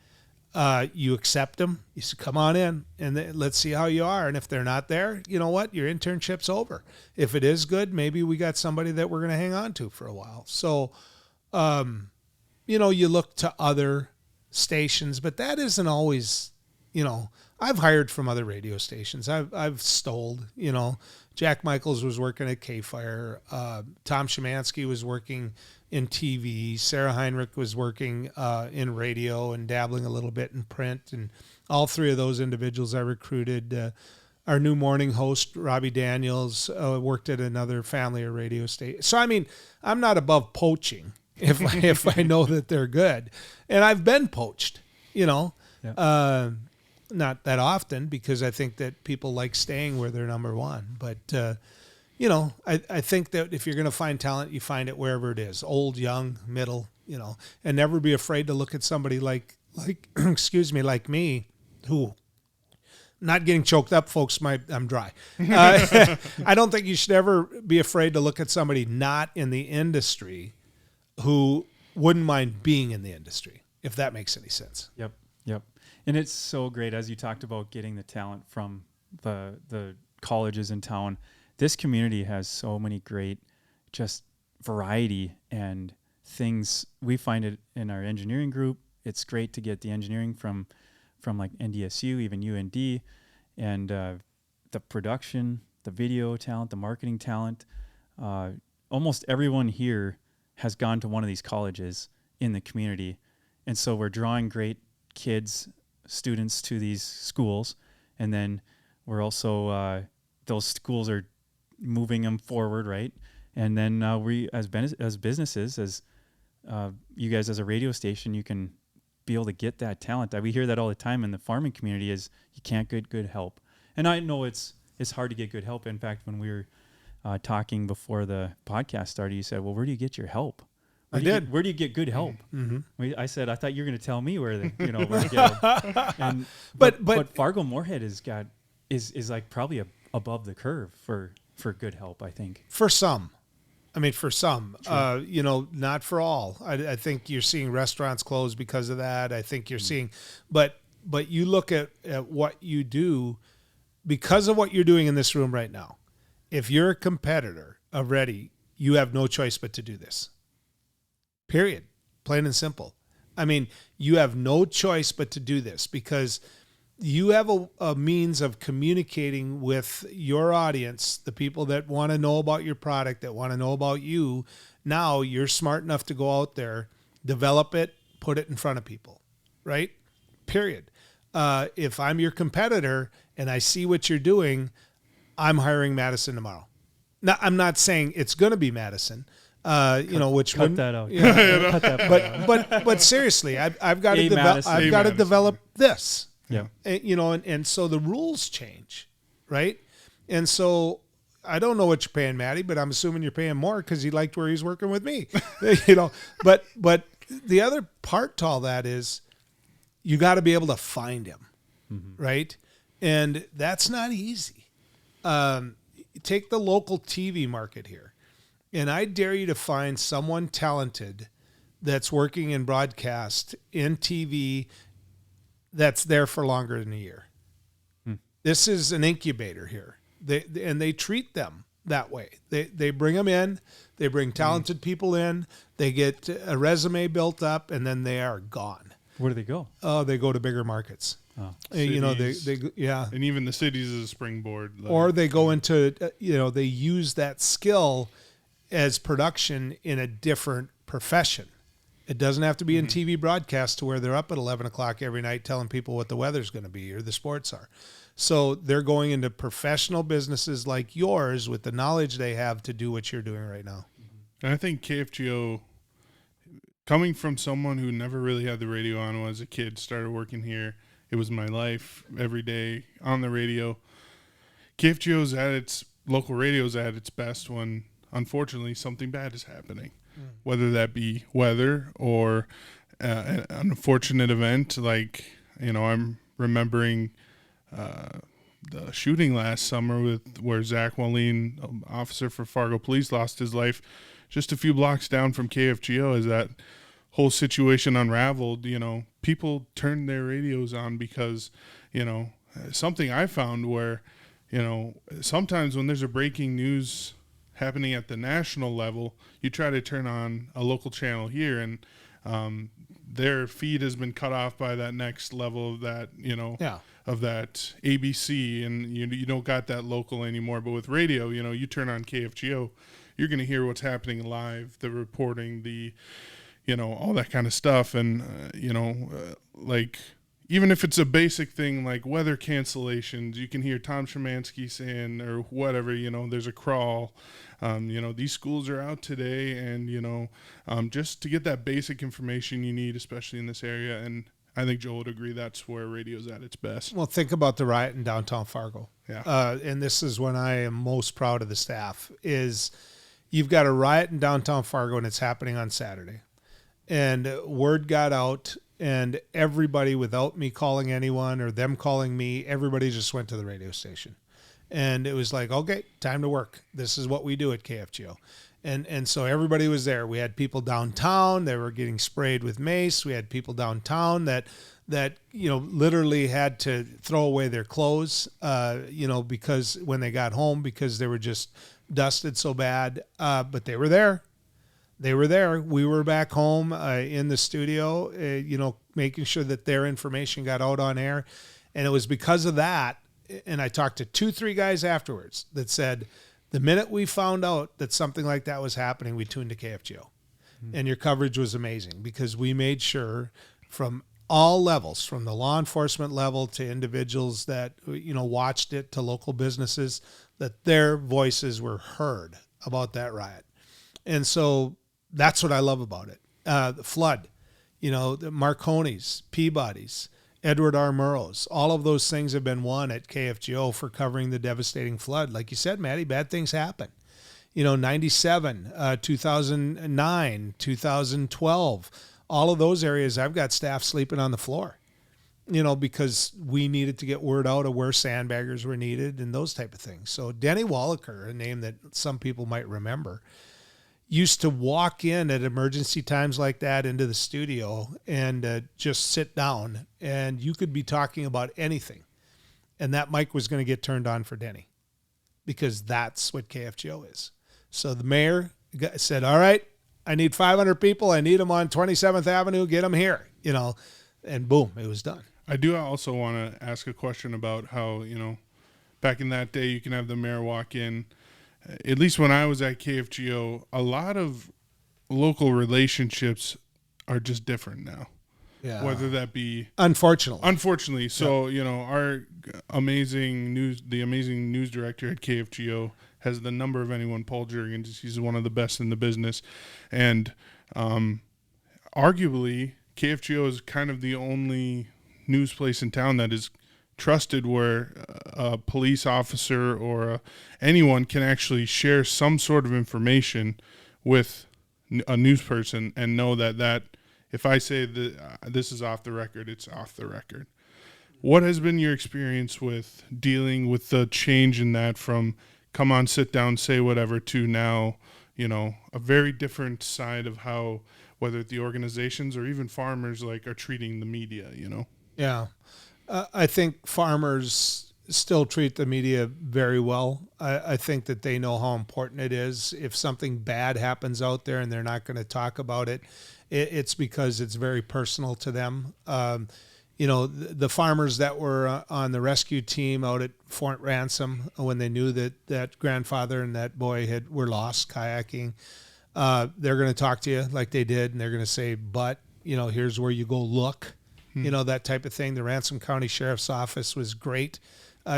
you accept them. You say, come on in, and let's see how you are. And if they're not there, you know what? Your internship's over. If it is good, maybe we got somebody that we're going to hang on to for a while. So, you look to other stations, but that isn't always, I've hired from other radio stations. I've stole, Jack Michaels was working at K-Fire. Tom Szymanski was working in TV. Sarah Heinrich was working in radio and dabbling a little bit in print. And all 3 of those individuals I recruited. Our new morning host, Robbie Daniels, worked at another family of radio station. So, I mean, I'm not above poaching if I know that they're good. And I've been poached, Yeah. Not that often because I think that people like staying where they're number one. But, I think that if you're going to find talent, you find it wherever it is, old, young, middle, and never be afraid to look at somebody like like me, who, not getting choked up, folks, I'm dry. I don't think you should ever be afraid to look at somebody not in the industry who wouldn't mind being in the industry, if that makes any sense. Yep. And it's so great, as you talked about getting the talent from the colleges in town. This community has so many great just variety and things. We find it in our engineering group. It's great to get the engineering from like NDSU, even UND, and the production, the video talent, the marketing talent. Almost everyone here has gone to one of these colleges in the community. And so we're drawing great students to these schools. And then we're also, those schools are moving them forward, right? And then we, as businesses, as you guys as a radio station, you can be able to get that talent. We hear that all the time in the farming community is you can't get good help. And I know it's hard to get good help. In fact, when we were talking before the podcast started, you said, well, where do you get your help? I did. Where do you get good help? Mm-hmm. I said, I thought you were going to tell me where to get help. And, but Fargo Moorhead is like probably above the curve for good help, I think. For some. Not for all. I think you're seeing restaurants close because of that. I think you're seeing, but you look at what you do because of what you're doing in this room right now. If you're a competitor of Ready, you have no choice but to do this. Period. Plain and simple. I mean, you have no choice but to do this because you have a means of communicating with your audience, the people that want to know about your product, that want to know about you. Now you're smart enough to go out there, develop it, put it in front of people, right? Period. If I'm your competitor and I see what you're doing, I'm hiring Madison tomorrow. Now, I'm not saying it's going to be Madison. Cut that out. Yeah, cut that but seriously, I've got to develop this. Yeah. And so the rules change, right? And so I don't know what you're paying Matty, but I'm assuming you're paying more because he liked where he's working with me, But the other part to all that is you got to be able to find him, right? And that's not easy. Take the local TV market here. And I dare you to find someone talented that's working in broadcast, in TV, that's there for longer than a year. This is an incubator here. They treat them that way. They bring them in. They bring talented people in. They get a resume built up, and then they are gone. Where do they go? Oh, they go to bigger markets. Oh. Cities, yeah. And even the cities as a springboard. Or they go into, they use that skill as production in a different profession. It doesn't have to be in TV broadcast to where they're up at 11 o'clock every night telling people what the weather's going to be or the sports are. So they're going into professional businesses like yours with the knowledge they have to do what you're doing right now. And I think KFGO, coming from someone who never really had the radio on when I was a kid, started working here. It was my life every day on the radio. KFGO's local radio's at its best when, unfortunately, something bad is happening. Whether that be weather or an unfortunate event, like, I'm remembering the shooting last summer where Zach Wallin, officer for Fargo Police, lost his life just a few blocks down from KFGO. As that whole situation unraveled, people turned their radios on because, something I found where, sometimes when there's a breaking news happening at the national level, you try to turn on a local channel here, and their feed has been cut off by that next level of that, of that ABC, and you don't got that local anymore. But with radio, you turn on KFGO, you're going to hear what's happening live, the reporting, the, all that kind of stuff. And, like, even if it's a basic thing like weather cancellations, you can hear Tom Szymanski saying, or whatever, there's a crawl, these schools are out today, and, just to get that basic information you need, especially in this area. And I think Joel would agree that's where radio's at its best. Well, think about the riot in downtown Fargo. Yeah. And this is when I am most proud of the staff, is you've got a riot in downtown Fargo, and it's happening on Saturday. And word got out, and everybody, without me calling anyone or them calling me, everybody just went to the radio station. And it was like, okay, time to work. This is what we do at KFGO. And so everybody was there. We had people downtown. They were getting sprayed with mace. We had people downtown that literally had to throw away their clothes, because when they got home, because they were just dusted so bad. But they were there. They were there. We were back home in the studio, making sure that their information got out on air. And it was because of that. And I talked to 2-3 guys afterwards that said, the minute we found out that something like that was happening, we tuned to KFGO. And your coverage was amazing because we made sure from all levels, from the law enforcement level to individuals that, watched it, to local businesses, that their voices were heard about that riot. And so that's what I love about it. The flood, the Marconi's, Peabody's, Edward R. Murrow's, all of those things have been won at KFGO for covering the devastating flood. Like you said, Matty, bad things happen. 97, 2009, 2012, all of those areas, I've got staff sleeping on the floor, because we needed to get word out of where sandbaggers were needed and those type of things. So Denny Wallaker, a name that some people might remember, used to walk in at emergency times like that into the studio and just sit down, and you could be talking about anything, and that mic was going to get turned on for Denny, because that's what KFGO is. So the mayor said, all right, I need 500 people. I need them on 27th Avenue. Get them here, and boom, it was done. I do also want to ask a question about how, back in that day, you can have the mayor walk in. At least when I was at KFGO, a lot of local relationships are just different now. Yeah. Whether that be unfortunately. So, our the amazing news director at KFGO has the number of anyone. Paul Jurgens, he's one of the best in the business. And arguably, KFGO is kind of the only news place in town that is trusted, where a police officer or anyone can actually share some sort of information with a news person and know that if I say that this is off the record, it's off the record. What has been your experience with dealing with the change in that from come on, sit down, say whatever to now, a very different side of how, whether the organizations or even farmers are treating the media, Yeah. I think farmers still treat the media very well. I think that they know how important it is. If something bad happens out there and they're not going to talk about it, it's because it's very personal to them. The farmers that were on the rescue team out at Fort Ransom, when they knew that grandfather and that boy were lost kayaking, they're going to talk to you like they did, and they're going to say, but, here's where you go look. That type of thing. The Ransom County Sheriff's Office was great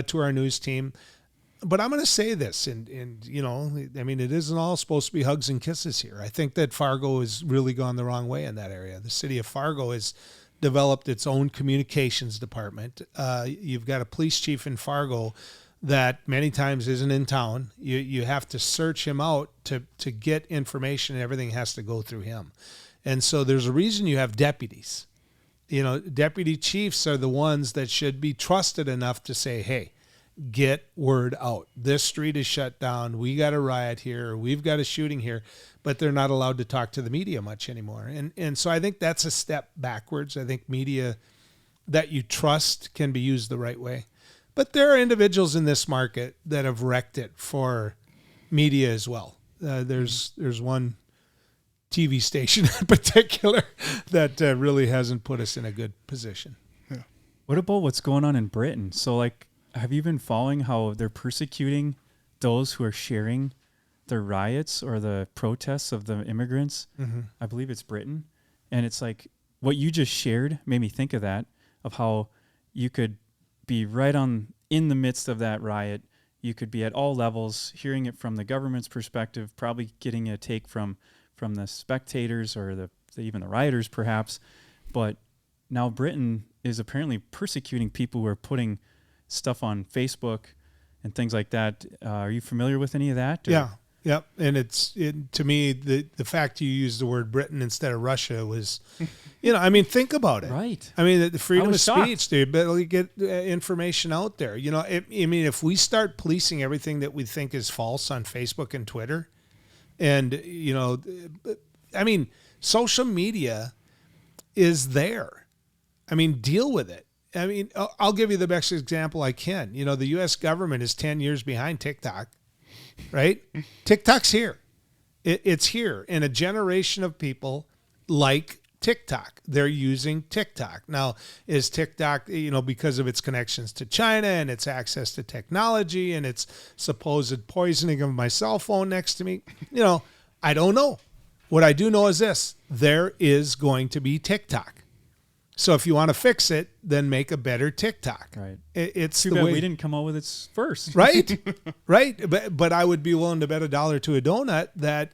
to our news team. But I'm going to say this, and it isn't all supposed to be hugs and kisses here. I think that Fargo has really gone the wrong way in that area. The city of Fargo has developed its own communications department. You've got a police chief in Fargo that many times isn't in town. You have to search him out to get information, and everything has to go through him. And so there's a reason you have deputies. Deputy chiefs are the ones that should be trusted enough to say, hey, get word out. This street is shut down. We got a riot here. We've got a shooting here. But they're not allowed to talk to the media much anymore. And so I think that's a step backwards. I think media that you trust can be used the right way. But there are individuals in this market that have wrecked it for media as well. There's one TV station in particular that really hasn't put us in a good position. Yeah. What about what's going on in Britain? So, have you been following how they're persecuting those who are sharing the riots or the protests of the immigrants? Mm-hmm. I believe it's Britain. And it's what you just shared made me think of that, of how you could be right in the midst of that riot. You could be at all levels, hearing it from the government's perspective, probably getting a take from the spectators or even the rioters perhaps. But now Britain is apparently persecuting people who are putting stuff on Facebook and things like that. Are you familiar with any of that? Or? Yeah. Yep. And to me, the fact you used the word Britain instead of Russia was, think about it. Right. The freedom of shocked. speech, the ability to get information out there. If we start policing everything that we think is false on Facebook and Twitter, and, social media is there. Deal with it. I'll give you the best example I can. The U.S. government is 10 years behind TikTok, right? TikTok's here. It's here. And a generation of people like TikTok. They're using TikTok. Now, is TikTok, because of its connections to China and its access to technology and its supposed poisoning of my cell phone next to me, I don't know. What I do know is this: there is going to be TikTok. So if you want to fix it, then make a better TikTok. Right. It's too the bad way we didn't come out with it first. Right. Right. But I would be willing to bet $1 to a donut that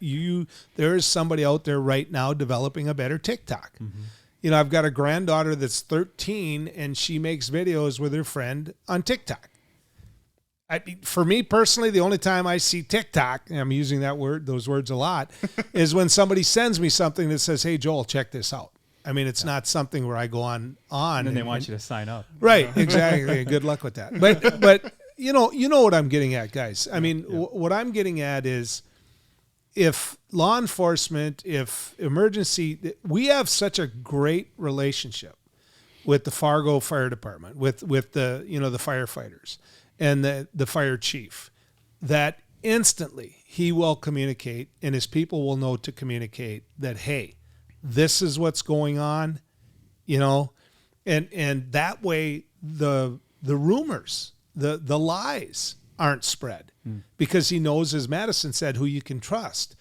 there is somebody out there right now developing a better TikTok. Mm-hmm. I've got a granddaughter that's 13 and she makes videos with her friend on TikTok. For me personally, the only time I see TikTok, and I'm using those words a lot, is when somebody sends me something that says, "Hey, Joel, check this out." I mean, it's not something where I go on. And then they want you to sign up. Right, exactly. Good luck with that. But you know what I'm getting at, guys. I mean, what I'm getting at is, if law enforcement, if emergency, we have such a great relationship with the Fargo Fire Department, with the the firefighters and the fire chief, that instantly he will communicate and his people will know to communicate that, hey, this is what's going on, and that way the rumors, the lies aren't spread because he knows, as Madison said, who you can trust.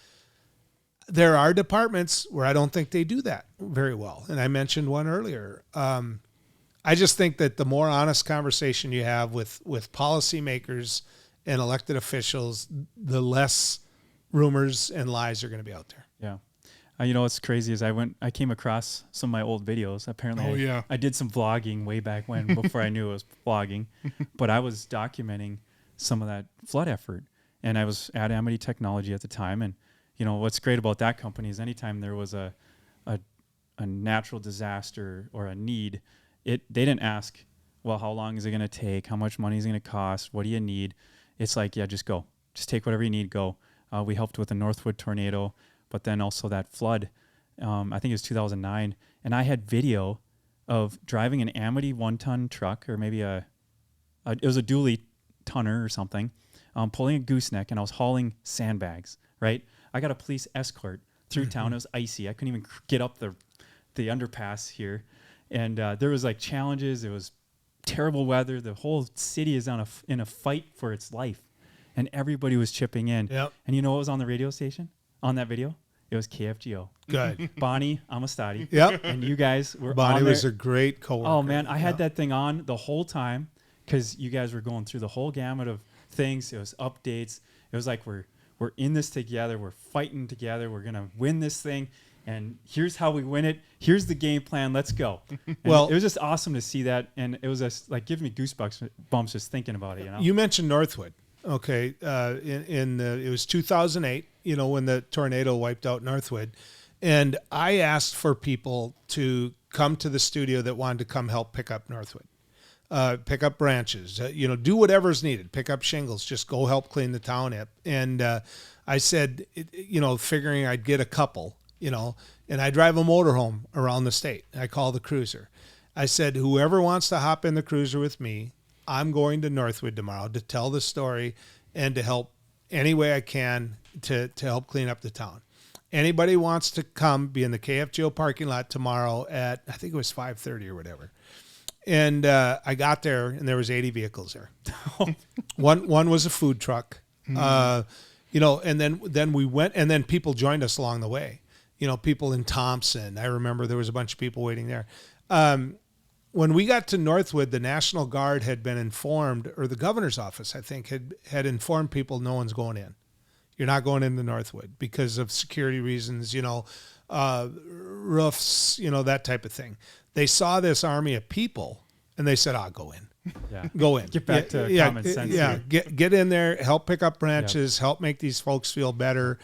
There are departments where I don't think they do that very well. And I mentioned one earlier. I just think that the more honest conversation you have with policymakers and elected officials, the less rumors and lies are going to be out there. Yeah. What's crazy is I came across some of my old videos. Apparently, I did some vlogging way back when, before I knew it was vlogging. But I was documenting some of that flood effort. And I was at Amity Technology at the time. And, what's great about that company is anytime there was a natural disaster or a need, they didn't ask, well, how long is it going to take? How much money is it going to cost? What do you need? It's like, yeah, just go. Just take whatever you need, go. We helped with the Northwood tornado, but then also that flood. I think it was 2009. And I had video of driving an Amity 1-ton truck, or maybe it was a dually tonner or something, pulling a gooseneck, and I was hauling sandbags, right? I got a police escort through town. It was icy. I couldn't even get up the underpass here. And there was like challenges. It was terrible weather. The whole city is in a fight for its life. And everybody was chipping in. Yep. And you know what was on the radio station on that video? It was KFGO. Good. Bonnie Amistadi. Yep. And you guys were Bonnie on there. was a great coworker. Oh, man. I had that thing on the whole time because you guys were going through the whole gamut of things. It was updates. It was like we're in this together. We're fighting together. We're going to win this thing. And here's how we win it. Here's the game plan. Let's go. Well, it was just awesome to see that. And it was just like gives me goosebumps just thinking about it. You mentioned Northwood. Okay. It was 2008, when the tornado wiped out Northwood. And I asked for people to come to the studio that wanted to come help pick up Northwood. Pick up branches, do whatever's needed, pick up shingles, just go help clean the town up. And I said, figuring I'd get a couple, and I drive a motorhome around the state. I call the cruiser. I said, whoever wants to hop in the cruiser with me, I'm going to Northwood tomorrow to tell the story and to help any way I can to help clean up the town. Anybody wants to come, be in the KFGO parking lot tomorrow at, I think it was 5:30 or whatever. And I got there, and there was 80 vehicles there. One was a food truck, and then we went, and then people joined us along the way. People in Thompson. I remember there was a bunch of people waiting there. When we got to Northwood, the National Guard had been informed, or the governor's office, I think, had informed people no one's going in. You're not going into Northwood because of security reasons, roofs, that type of thing. They saw this army of people, and they said, go in. Yeah. Go in. Get back to common sense. Yeah, get in there, help pick up branches, help make these folks feel better.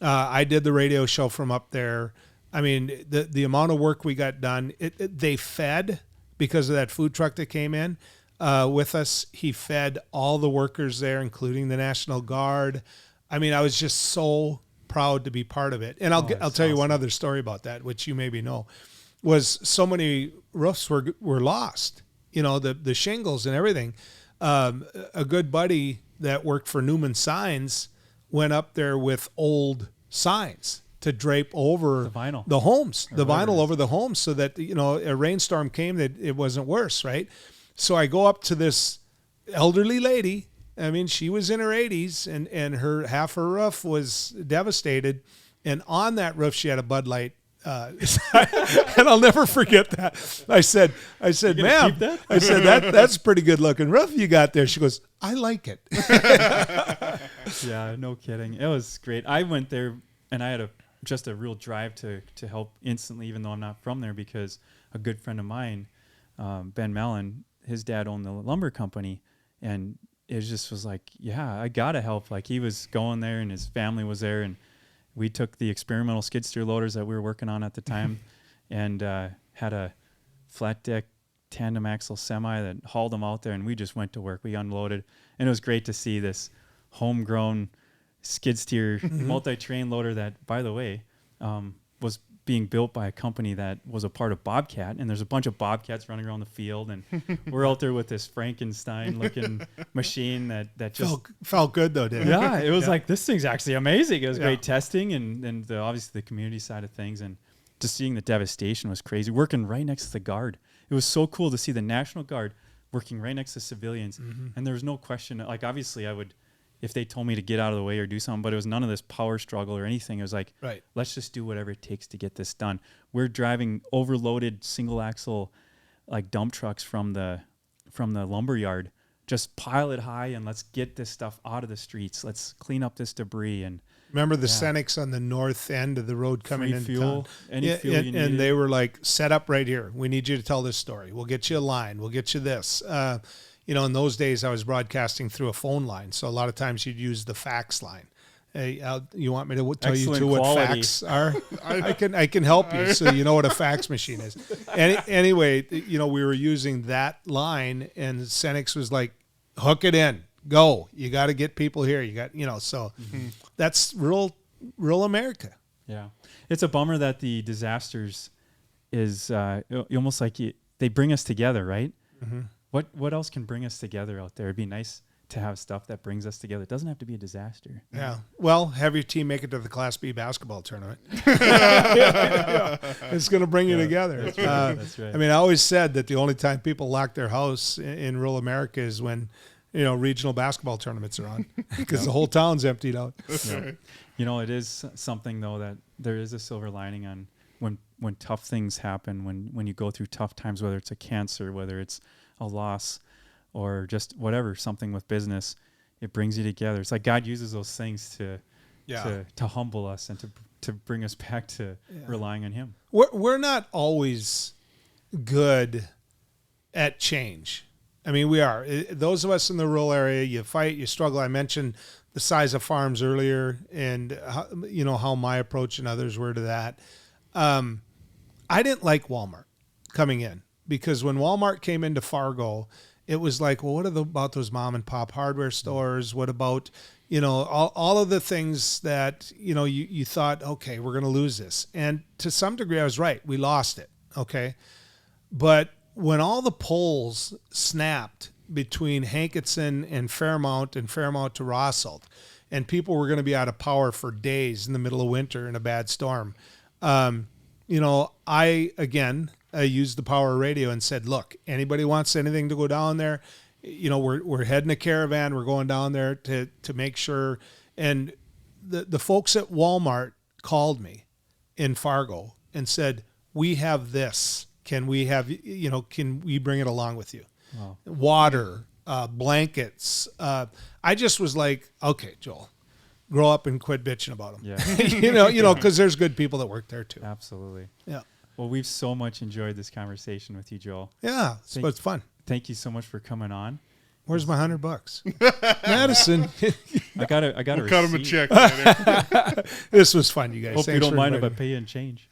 I did the radio show from up there. I mean, the amount of work we got done, they fed, because of that food truck that came in with us. He fed all the workers there, including the National Guard. I mean, I was just so proud to be part of it. And I'll tell you one other story about that, which you maybe know, was so many roofs were lost, the shingles and everything. A good buddy that worked for Newman Signs went up there with old signs to drape over the homes, the vinyl over the homes, so that, a rainstorm came, that it wasn't worse, right? So I go up to this elderly lady. I mean, she was in her 80s, and half her roof was devastated. And on that roof, she had a Bud Light. And I'll never forget that. I said, ma'am, I said, that's a pretty good looking roof you got there. She goes, I like it. Yeah, no kidding. It was great. I went there, and I had just a real drive to help instantly, even though I'm not from there, because a good friend of mine, Ben Mellon, his dad owned the lumber company, and it just was like, yeah, I gotta help. Like he was going there and his family was there, and we took the experimental skid steer loaders that we were working on at the time and had a flat deck tandem axle semi that hauled them out there, and we just went to work. We unloaded, and it was great to see this homegrown skid steer multi-terrain loader that, by the way, was being built by a company that was a part of Bobcat, and there's a bunch of Bobcats running around the field, and we're out there with this Frankenstein looking machine that just felt good though, didn't it? Yeah, it was like, this thing's actually amazing. It was great testing and obviously the community side of things, and just seeing the devastation was crazy. Working right next to the Guard. It was so cool to see the National Guard working right next to civilians, and there was no question. Like, obviously I would, if they told me to get out of the way or do something, but it was none of this power struggle or anything. It was like, let's just do whatever it takes to get this done. We're driving overloaded single axle like dump trucks from the lumber yard, just pile it high and let's get this stuff out of the streets. Let's clean up this debris. And remember the Senex on the north end of the road coming in fuel, any fuel you needed. And they were like, set up right here. We need you to tell this story. We'll get you a line. We'll get you this. In those days I was broadcasting through a phone line. So a lot of times you'd use the fax line. Hey, you want me to tell you what fax are? I can help you so you know what a fax machine is. Anyway, we were using that line, and Senex was like, hook it in, go. You got to get people here. You got, so that's real America. Yeah. It's a bummer that the disasters is almost like they bring us together, right? Mm-hmm. What else can bring us together out there? It'd be nice to have stuff that brings us together. It doesn't have to be a disaster. Yeah. Well, have your team make it to the Class B basketball tournament. It's going to bring you together. That's right. That's right. I mean, I always said that the only time people lock their house in rural America is when, regional basketball tournaments are on, because the whole town's emptied out. Yeah. It is something, though, that there is a silver lining on when tough things happen, when you go through tough times, whether it's a cancer, whether it's a loss, or just whatever, something with business, it brings you together. It's like God uses those things to humble us and to bring us back to relying on Him. We're not always good at change. I mean, we are. Those of us in the rural area, you fight, you struggle. I mentioned the size of farms earlier, and how my approach and others were to that. I didn't like Walmart coming in, because when Walmart came into Fargo, it was like, well, what about those mom and pop hardware stores? What about, all of the things that, you thought, okay, we're going to lose this. And to some degree, I was right. We lost it. Okay. But when all the poles snapped between Hankinson and Fairmount to Rosselt, and people were going to be out of power for days in the middle of winter in a bad storm, I used the power radio and said, look, anybody wants anything to go down there, we're heading a caravan. We're going down there to make sure. And the folks at Walmart called me in Fargo and said, we have this. Can we bring it along with you? Wow. Water, blankets. I just was like, okay, Joel, grow up and quit bitching about them. Yeah. Because there's good people that work there too. Absolutely. Yeah. Well, we've so much enjoyed this conversation with you, Joel. Yeah, it's fun. Thank you so much for coming on. Where's my $100? Madison. I got a we'll cut him a check later. This was fun, you guys. Hope Thanks you don't mind inviting if I pay you in change.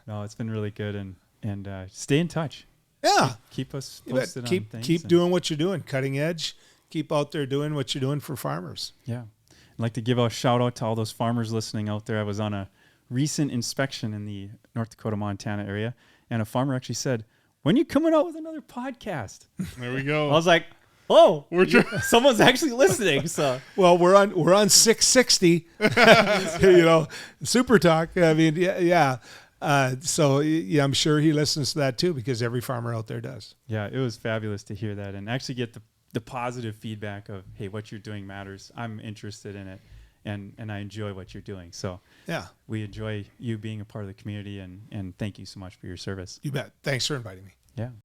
No, it's been really good, and stay in touch. Yeah. Keep us posted on things. Keep doing what you're doing, cutting edge. Keep out there doing what you're doing for farmers. Yeah. I'd like to give a shout out to all those farmers listening out there. I was on a recent inspection in the North Dakota, Montana area, and a farmer actually said, when are you coming out with another podcast? There we go. I was like, oh, someone's actually listening. So, well, we're on 660, Super Talk. I mean, yeah. So I'm sure he listens to that too, because every farmer out there does. Yeah, it was fabulous to hear that and actually get the positive feedback of, hey, what you're doing matters. I'm interested in it, and I enjoy what you're doing. So yeah, we enjoy you being a part of the community, and thank you so much for your service. You bet. Thanks for inviting me. Yeah.